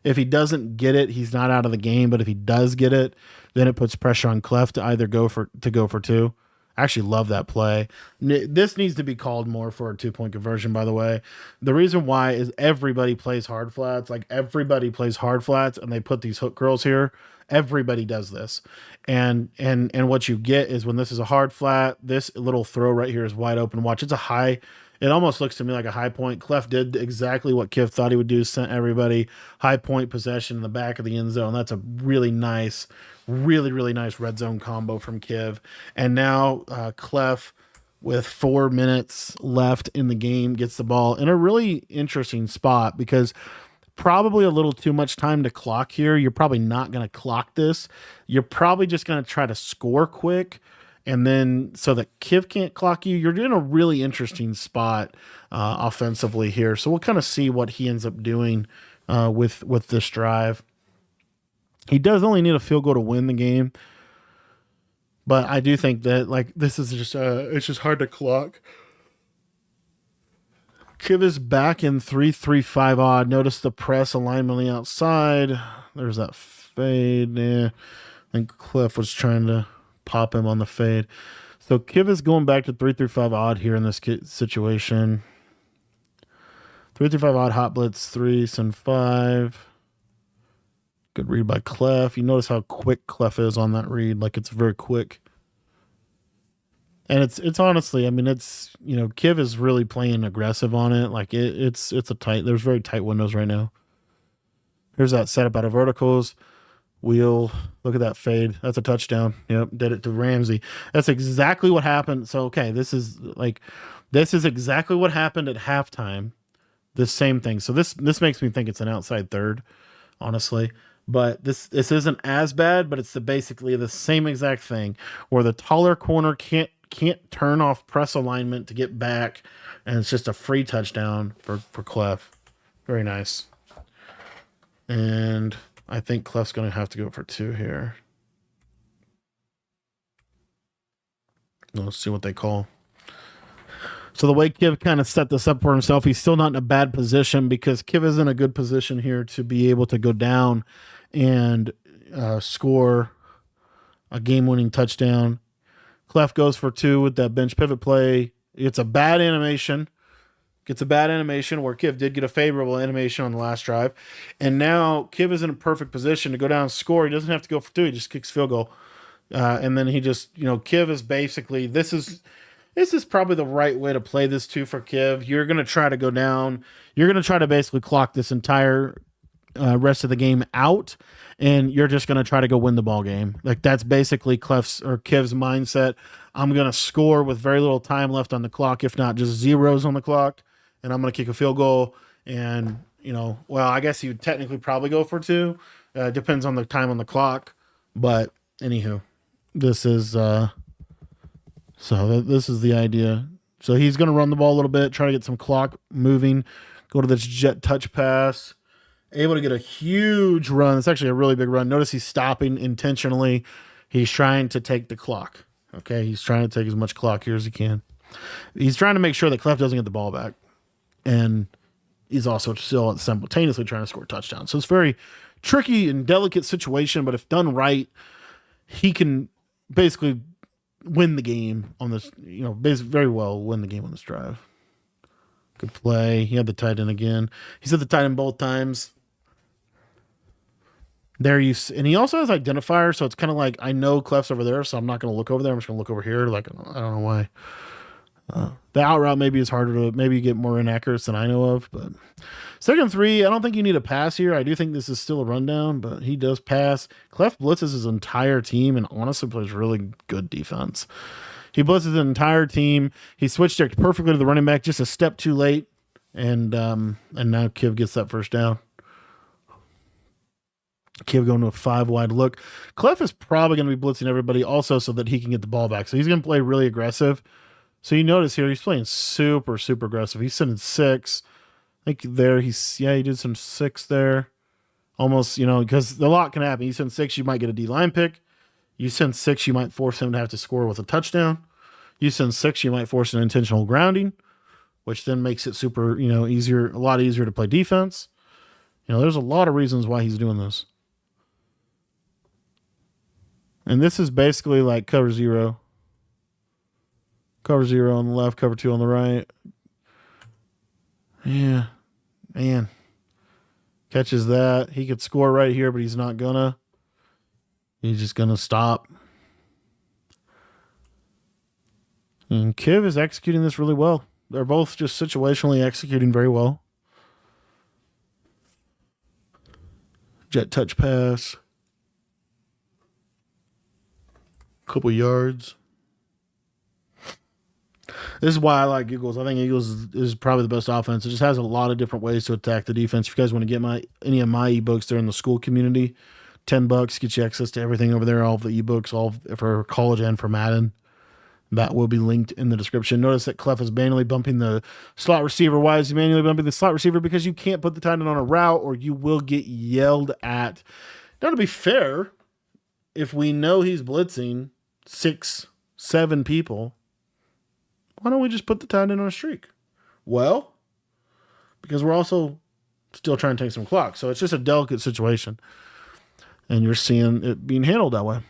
if he doesn't get it, he's not out of the game. But if he does get it, then it puts pressure on Clef to either go for 2. I actually love that play. This needs to be called more for a 2-point conversion, by the way. The reason why is everybody plays hard flats. Like everybody plays hard flats and they put these hook curls here. Everybody does this. And what you get is when this is a hard flat, this little throw right here is wide open. Watch, it's a high. It almost looks to me like a high point. Clef did exactly what Kiv thought he would do, sent everybody high point possession in the back of the end zone. That's a really nice, really nice red zone combo from Kiv. And now Clef, with 4 minutes left in the game, gets the ball in a really interesting spot because probably a little too much time to clock here. You're probably not going to clock this. You're probably just going to try to score quick. And then so that Kiv can't clock you, you're in a really interesting spot offensively here. So we'll kind of see what he ends up doing with this drive. He does only need a field goal to win the game. But I do think that like this is just it's just hard to clock. Kiv is back in 3-3-5 odd. Notice the press alignment on the outside. There's that fade. Yeah. I think Clef was trying to pop him on the fade. So Kiv is going back to 3-3-5 odd here in this situation. 3-3-5 odd, hot blitz, 3, send 5. Good read by Clef. You notice how quick Clef is on that read. Like it's very quick. And it's honestly, I mean, it's, you know, Kiv is really playing aggressive on it. Like it's a tight, there's very tight windows right now. Here's that setup out of verticals. Wheel, look at that fade. That's a touchdown. Yep, did it to Ramsey. That's exactly what happened. So, okay, this is exactly what happened at halftime. This same thing. So this makes me think it's an outside third, honestly. But this isn't as bad, but it's basically the same exact thing where the taller corner can't turn off press alignment to get back, and it's just a free touchdown for Clef. Very nice. And I think Clef's going to have to go for 2 here. Let's see what they call. So the way Kiv kind of set this up for himself, he's still not in a bad position because Kiv is in a good position here to be able to go down and score a game-winning touchdown. Clef goes for 2 with that bench pivot play. It's a bad animation. Gets a bad animation where Kiv did get a favorable animation on the last drive. And now Kiv is in a perfect position to go down and score. He doesn't have to go for 2. He just kicks field goal. And then he just, you know, Kiv is basically, this is probably the right way to play this too for Kiv. You're going to try to go down. You're going to try to basically clock this entire rest of the game out. And you're just going to try to go win the ball game. Like that's basically Kiv's mindset. I'm going to score with very little time left on the clock, if not just zeros on the clock. And I'm going to kick a field goal. And, you know, well, I guess you'd technically probably go for 2. Depends on the time on the clock. But anywho, this is this is the idea. So he's going to run the ball a little bit, try to get some clock moving, go to this jet touch pass. Able to get a huge run. It's actually a really big run. Notice he's stopping intentionally. He's trying to take the clock. Okay, he's trying to take as much clock here as he can. He's trying to make sure that Clef doesn't get the ball back. And he's also still simultaneously trying to score a touchdown. So it's very tricky and delicate situation, but if done right, he can basically win the game on this, you know, very well win the game on this drive. Good play. He had the tight end again. He's had the tight end both times. And he also has identifier, so it's kind of like, I know Clef's over there, so I'm not going to look over there. I'm just going to look over here. Like, I don't know why. The out route maybe is harder to maybe get more inaccurate than I know of, but 2nd and 3, I don't think you need a pass here. I do think this is still a rundown, but he does pass. Clef blitzes his entire team and honestly plays really good defense. He blitzes his entire team. He switched it perfectly to the running back, just a step too late, and now Kiv gets that first down. Kiv going to a 5 wide look. Clef is probably going to be blitzing everybody also so that he can get the ball back. So he's going to play really aggressive. So you notice here, he's playing super, super aggressive. He's sending 6. I think there he did some 6 there. Almost, because a lot can happen. You send 6, you might get a D line pick. You send 6, you might force him to have to score with a touchdown. You send 6, you might force an intentional grounding, which then makes it super, a lot easier to play defense. There's a lot of reasons why he's doing this. And this is basically like cover 0. Cover 0 on the left, cover 2 on the right. Yeah, man. Catches that. He could score right here, but he's not gonna. He's just gonna stop. And Kiv is executing this really well. They're both just situationally executing very well. Jet touch pass. Couple yards. This is why I like Eagles. I think Eagles is probably the best offense. It just has a lot of different ways to attack the defense. If you guys want to get any of my ebooks, they're in the school community. $10 gets you access to everything over there. All of the ebooks, all for college and for Madden. That will be linked in the description. Notice that Clef is manually bumping the slot receiver. Why is he manually bumping the slot receiver? Because you can't put the tight end on a route or you will get yelled at. Now, to be fair, if we know he's blitzing 6, 7 people, why don't we just put the tight end on a streak? Well, because we're also still trying to take some clock. So it's just a delicate situation. And you're seeing it being handled that way.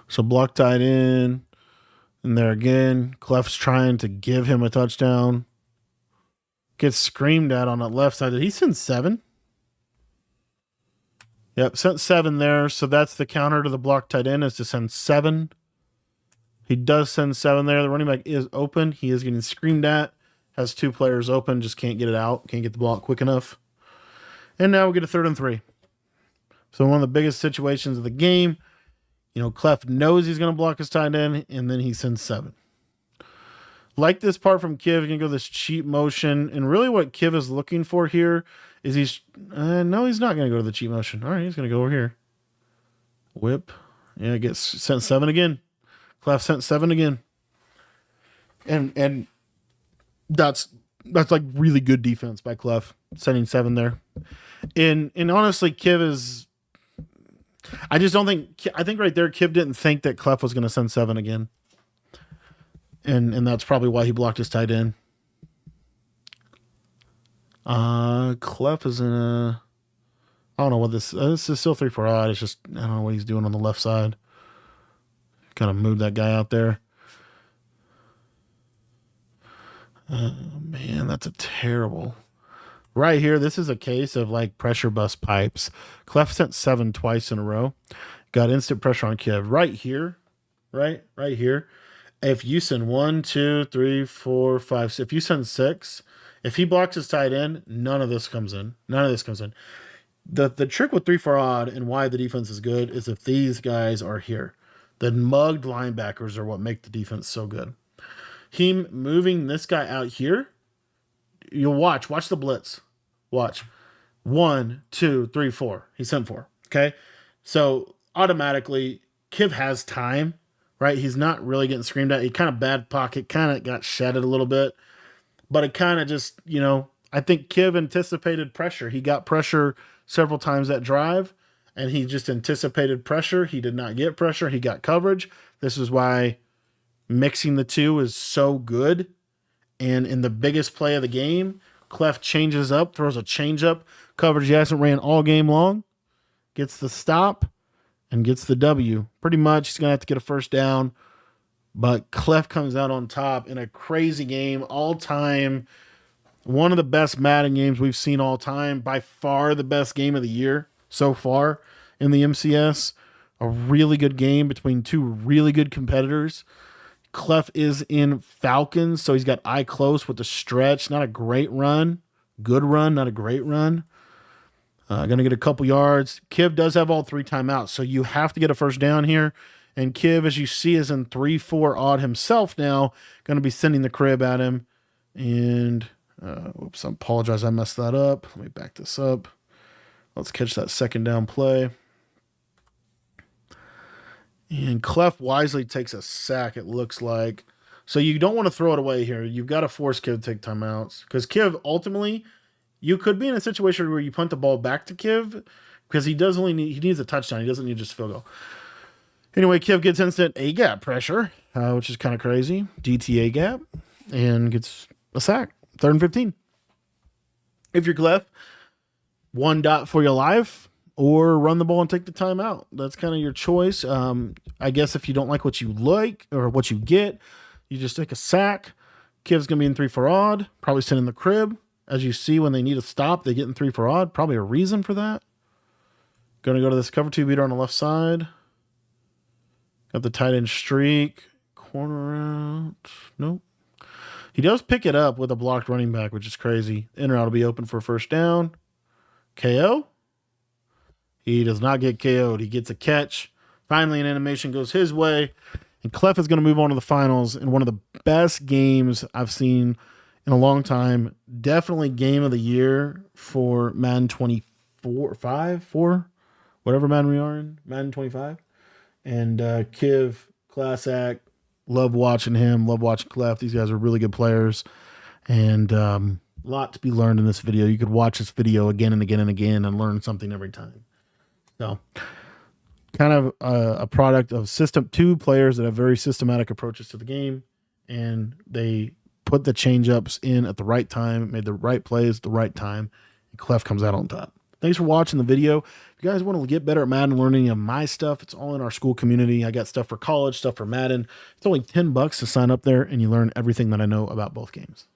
So block tight end. And there again, Clef's trying to give him a touchdown. Gets screamed at on that left side. Did he send 7? Yep, sent 7 there. So that's the counter to the block tight end, is to send 7. He does send 7 there. The running back is open. He is getting screamed at. Has 2 players open. Just can't get it out. Can't get the block quick enough. And now we get a 3rd and 3. So one of the biggest situations of the game. Clef knows he's going to block his tight end, and then he sends 7. Like this part from Kiv, you can go this cheap motion. And really what Kiv is looking for here is no, he's not going to go to the cheap motion. All right, he's going to go over here. Whip. Yeah, it gets sent 7 again. Clef sent 7 again. And that's like really good defense by Clef, sending 7 there. And honestly, Kiv is... I just don't think... I think right there, Kiv didn't think that Clef was going to send 7 again. And that's probably why he blocked his tight end. Clef is in a... I don't know what this is still 3-4 odd. It's just, I don't know what he's doing on the left side. Kind of moved that guy out there. Man, that's a terrible... Right here, this is a case of like pressure bust pipes. Clef sent 7 twice in a row. Got instant pressure on Kiv. Right here, right here. If you send 1, 2, 3, 4, 5, 6, if you send 6, if he blocks his tight end, none of this comes in. None of this comes in. The trick with 3-4 odd and why the defense is good is if these guys are here. The mugged linebackers are what make the defense so good. Him moving this guy out here, you'll watch the blitz. Watch. 1, 2, 3, 4. He sent 4. Okay. So automatically, Kiv has time, right? He's not really getting screamed at. He kind of bad pocket, kind of got shedded a little bit, but it kind of just, I think Kiv anticipated pressure. He got pressure several times that drive, and he just anticipated pressure. He did not get pressure. He got coverage. This is why mixing the two is so good. And in the biggest play of the game, Clef changes up, throws a change up. Coverage he hasn't ran all game long. Gets the stop and gets the W. Pretty much he's going to have to get a first down. But Clef comes out on top in a crazy game. All time. One of the best Madden games we've seen all time. By far the best game of the year so far in the MCS. A really good game between 2 really good competitors. Clef is in Falcons, so he's got eye close with the stretch. Not a great run. Good run, not a great run. Going to get a couple yards. Kiv does have all 3 timeouts, so you have to get a first down here. And Kiv, as you see, is in 3-4 odd himself now. Going to be sending the crib at him. And, oops, I apologize. I messed that up. Let me back this up. Let's catch that second down play. And Clef wisely takes a sack, it looks like. So you don't want to throw it away here. You've got to force Kiv to take timeouts because Kiv ultimately, you could be in a situation where you punt the ball back to Kiv because he needs a touchdown. He doesn't need just field goal. Anyway, Kiv gets instant A gap pressure, which is kind of crazy. DTA gap, and gets a sack. 3rd and 15. If you're Clef, 1 dot for your life, or run the ball and take the timeout. That's kind of your choice. I guess if you don't like what you like or what you get, you just take a sack. Kiv's going to be in 3 for odd, probably sitting in the crib. As you see, when they need a stop, they get in 3 for odd. Probably a reason for that. Going to go to this cover 2 beater on the left side. Got the tight end streak. Corner out. Nope. He does pick it up with a blocked running back, which is crazy. In or out will be open for a first down. KO. He does not get KO'd. He gets a catch. Finally, an animation goes his way. And Clef is going to move on to the finals in one of the best games I've seen in a long time. Definitely game of the year for Madden 24, 5, 4, whatever Madden we are in. Madden 25. And Kiv, class act. Love watching him. Love watching Clef. These guys are really good players. And a lot to be learned in this video. You could watch this video again and again and again and learn something every time. So, kind of a product of 2 players that have very systematic approaches to the game, and they put the change-ups in at the right time, made the right plays at the right time, and Clef comes out on top. Thanks for watching the video. If you guys want to get better at Madden, learning of my stuff, it's all in our school community. I got stuff for college, stuff for Madden. It's only $10 to sign up there, and you learn everything that I know about both games.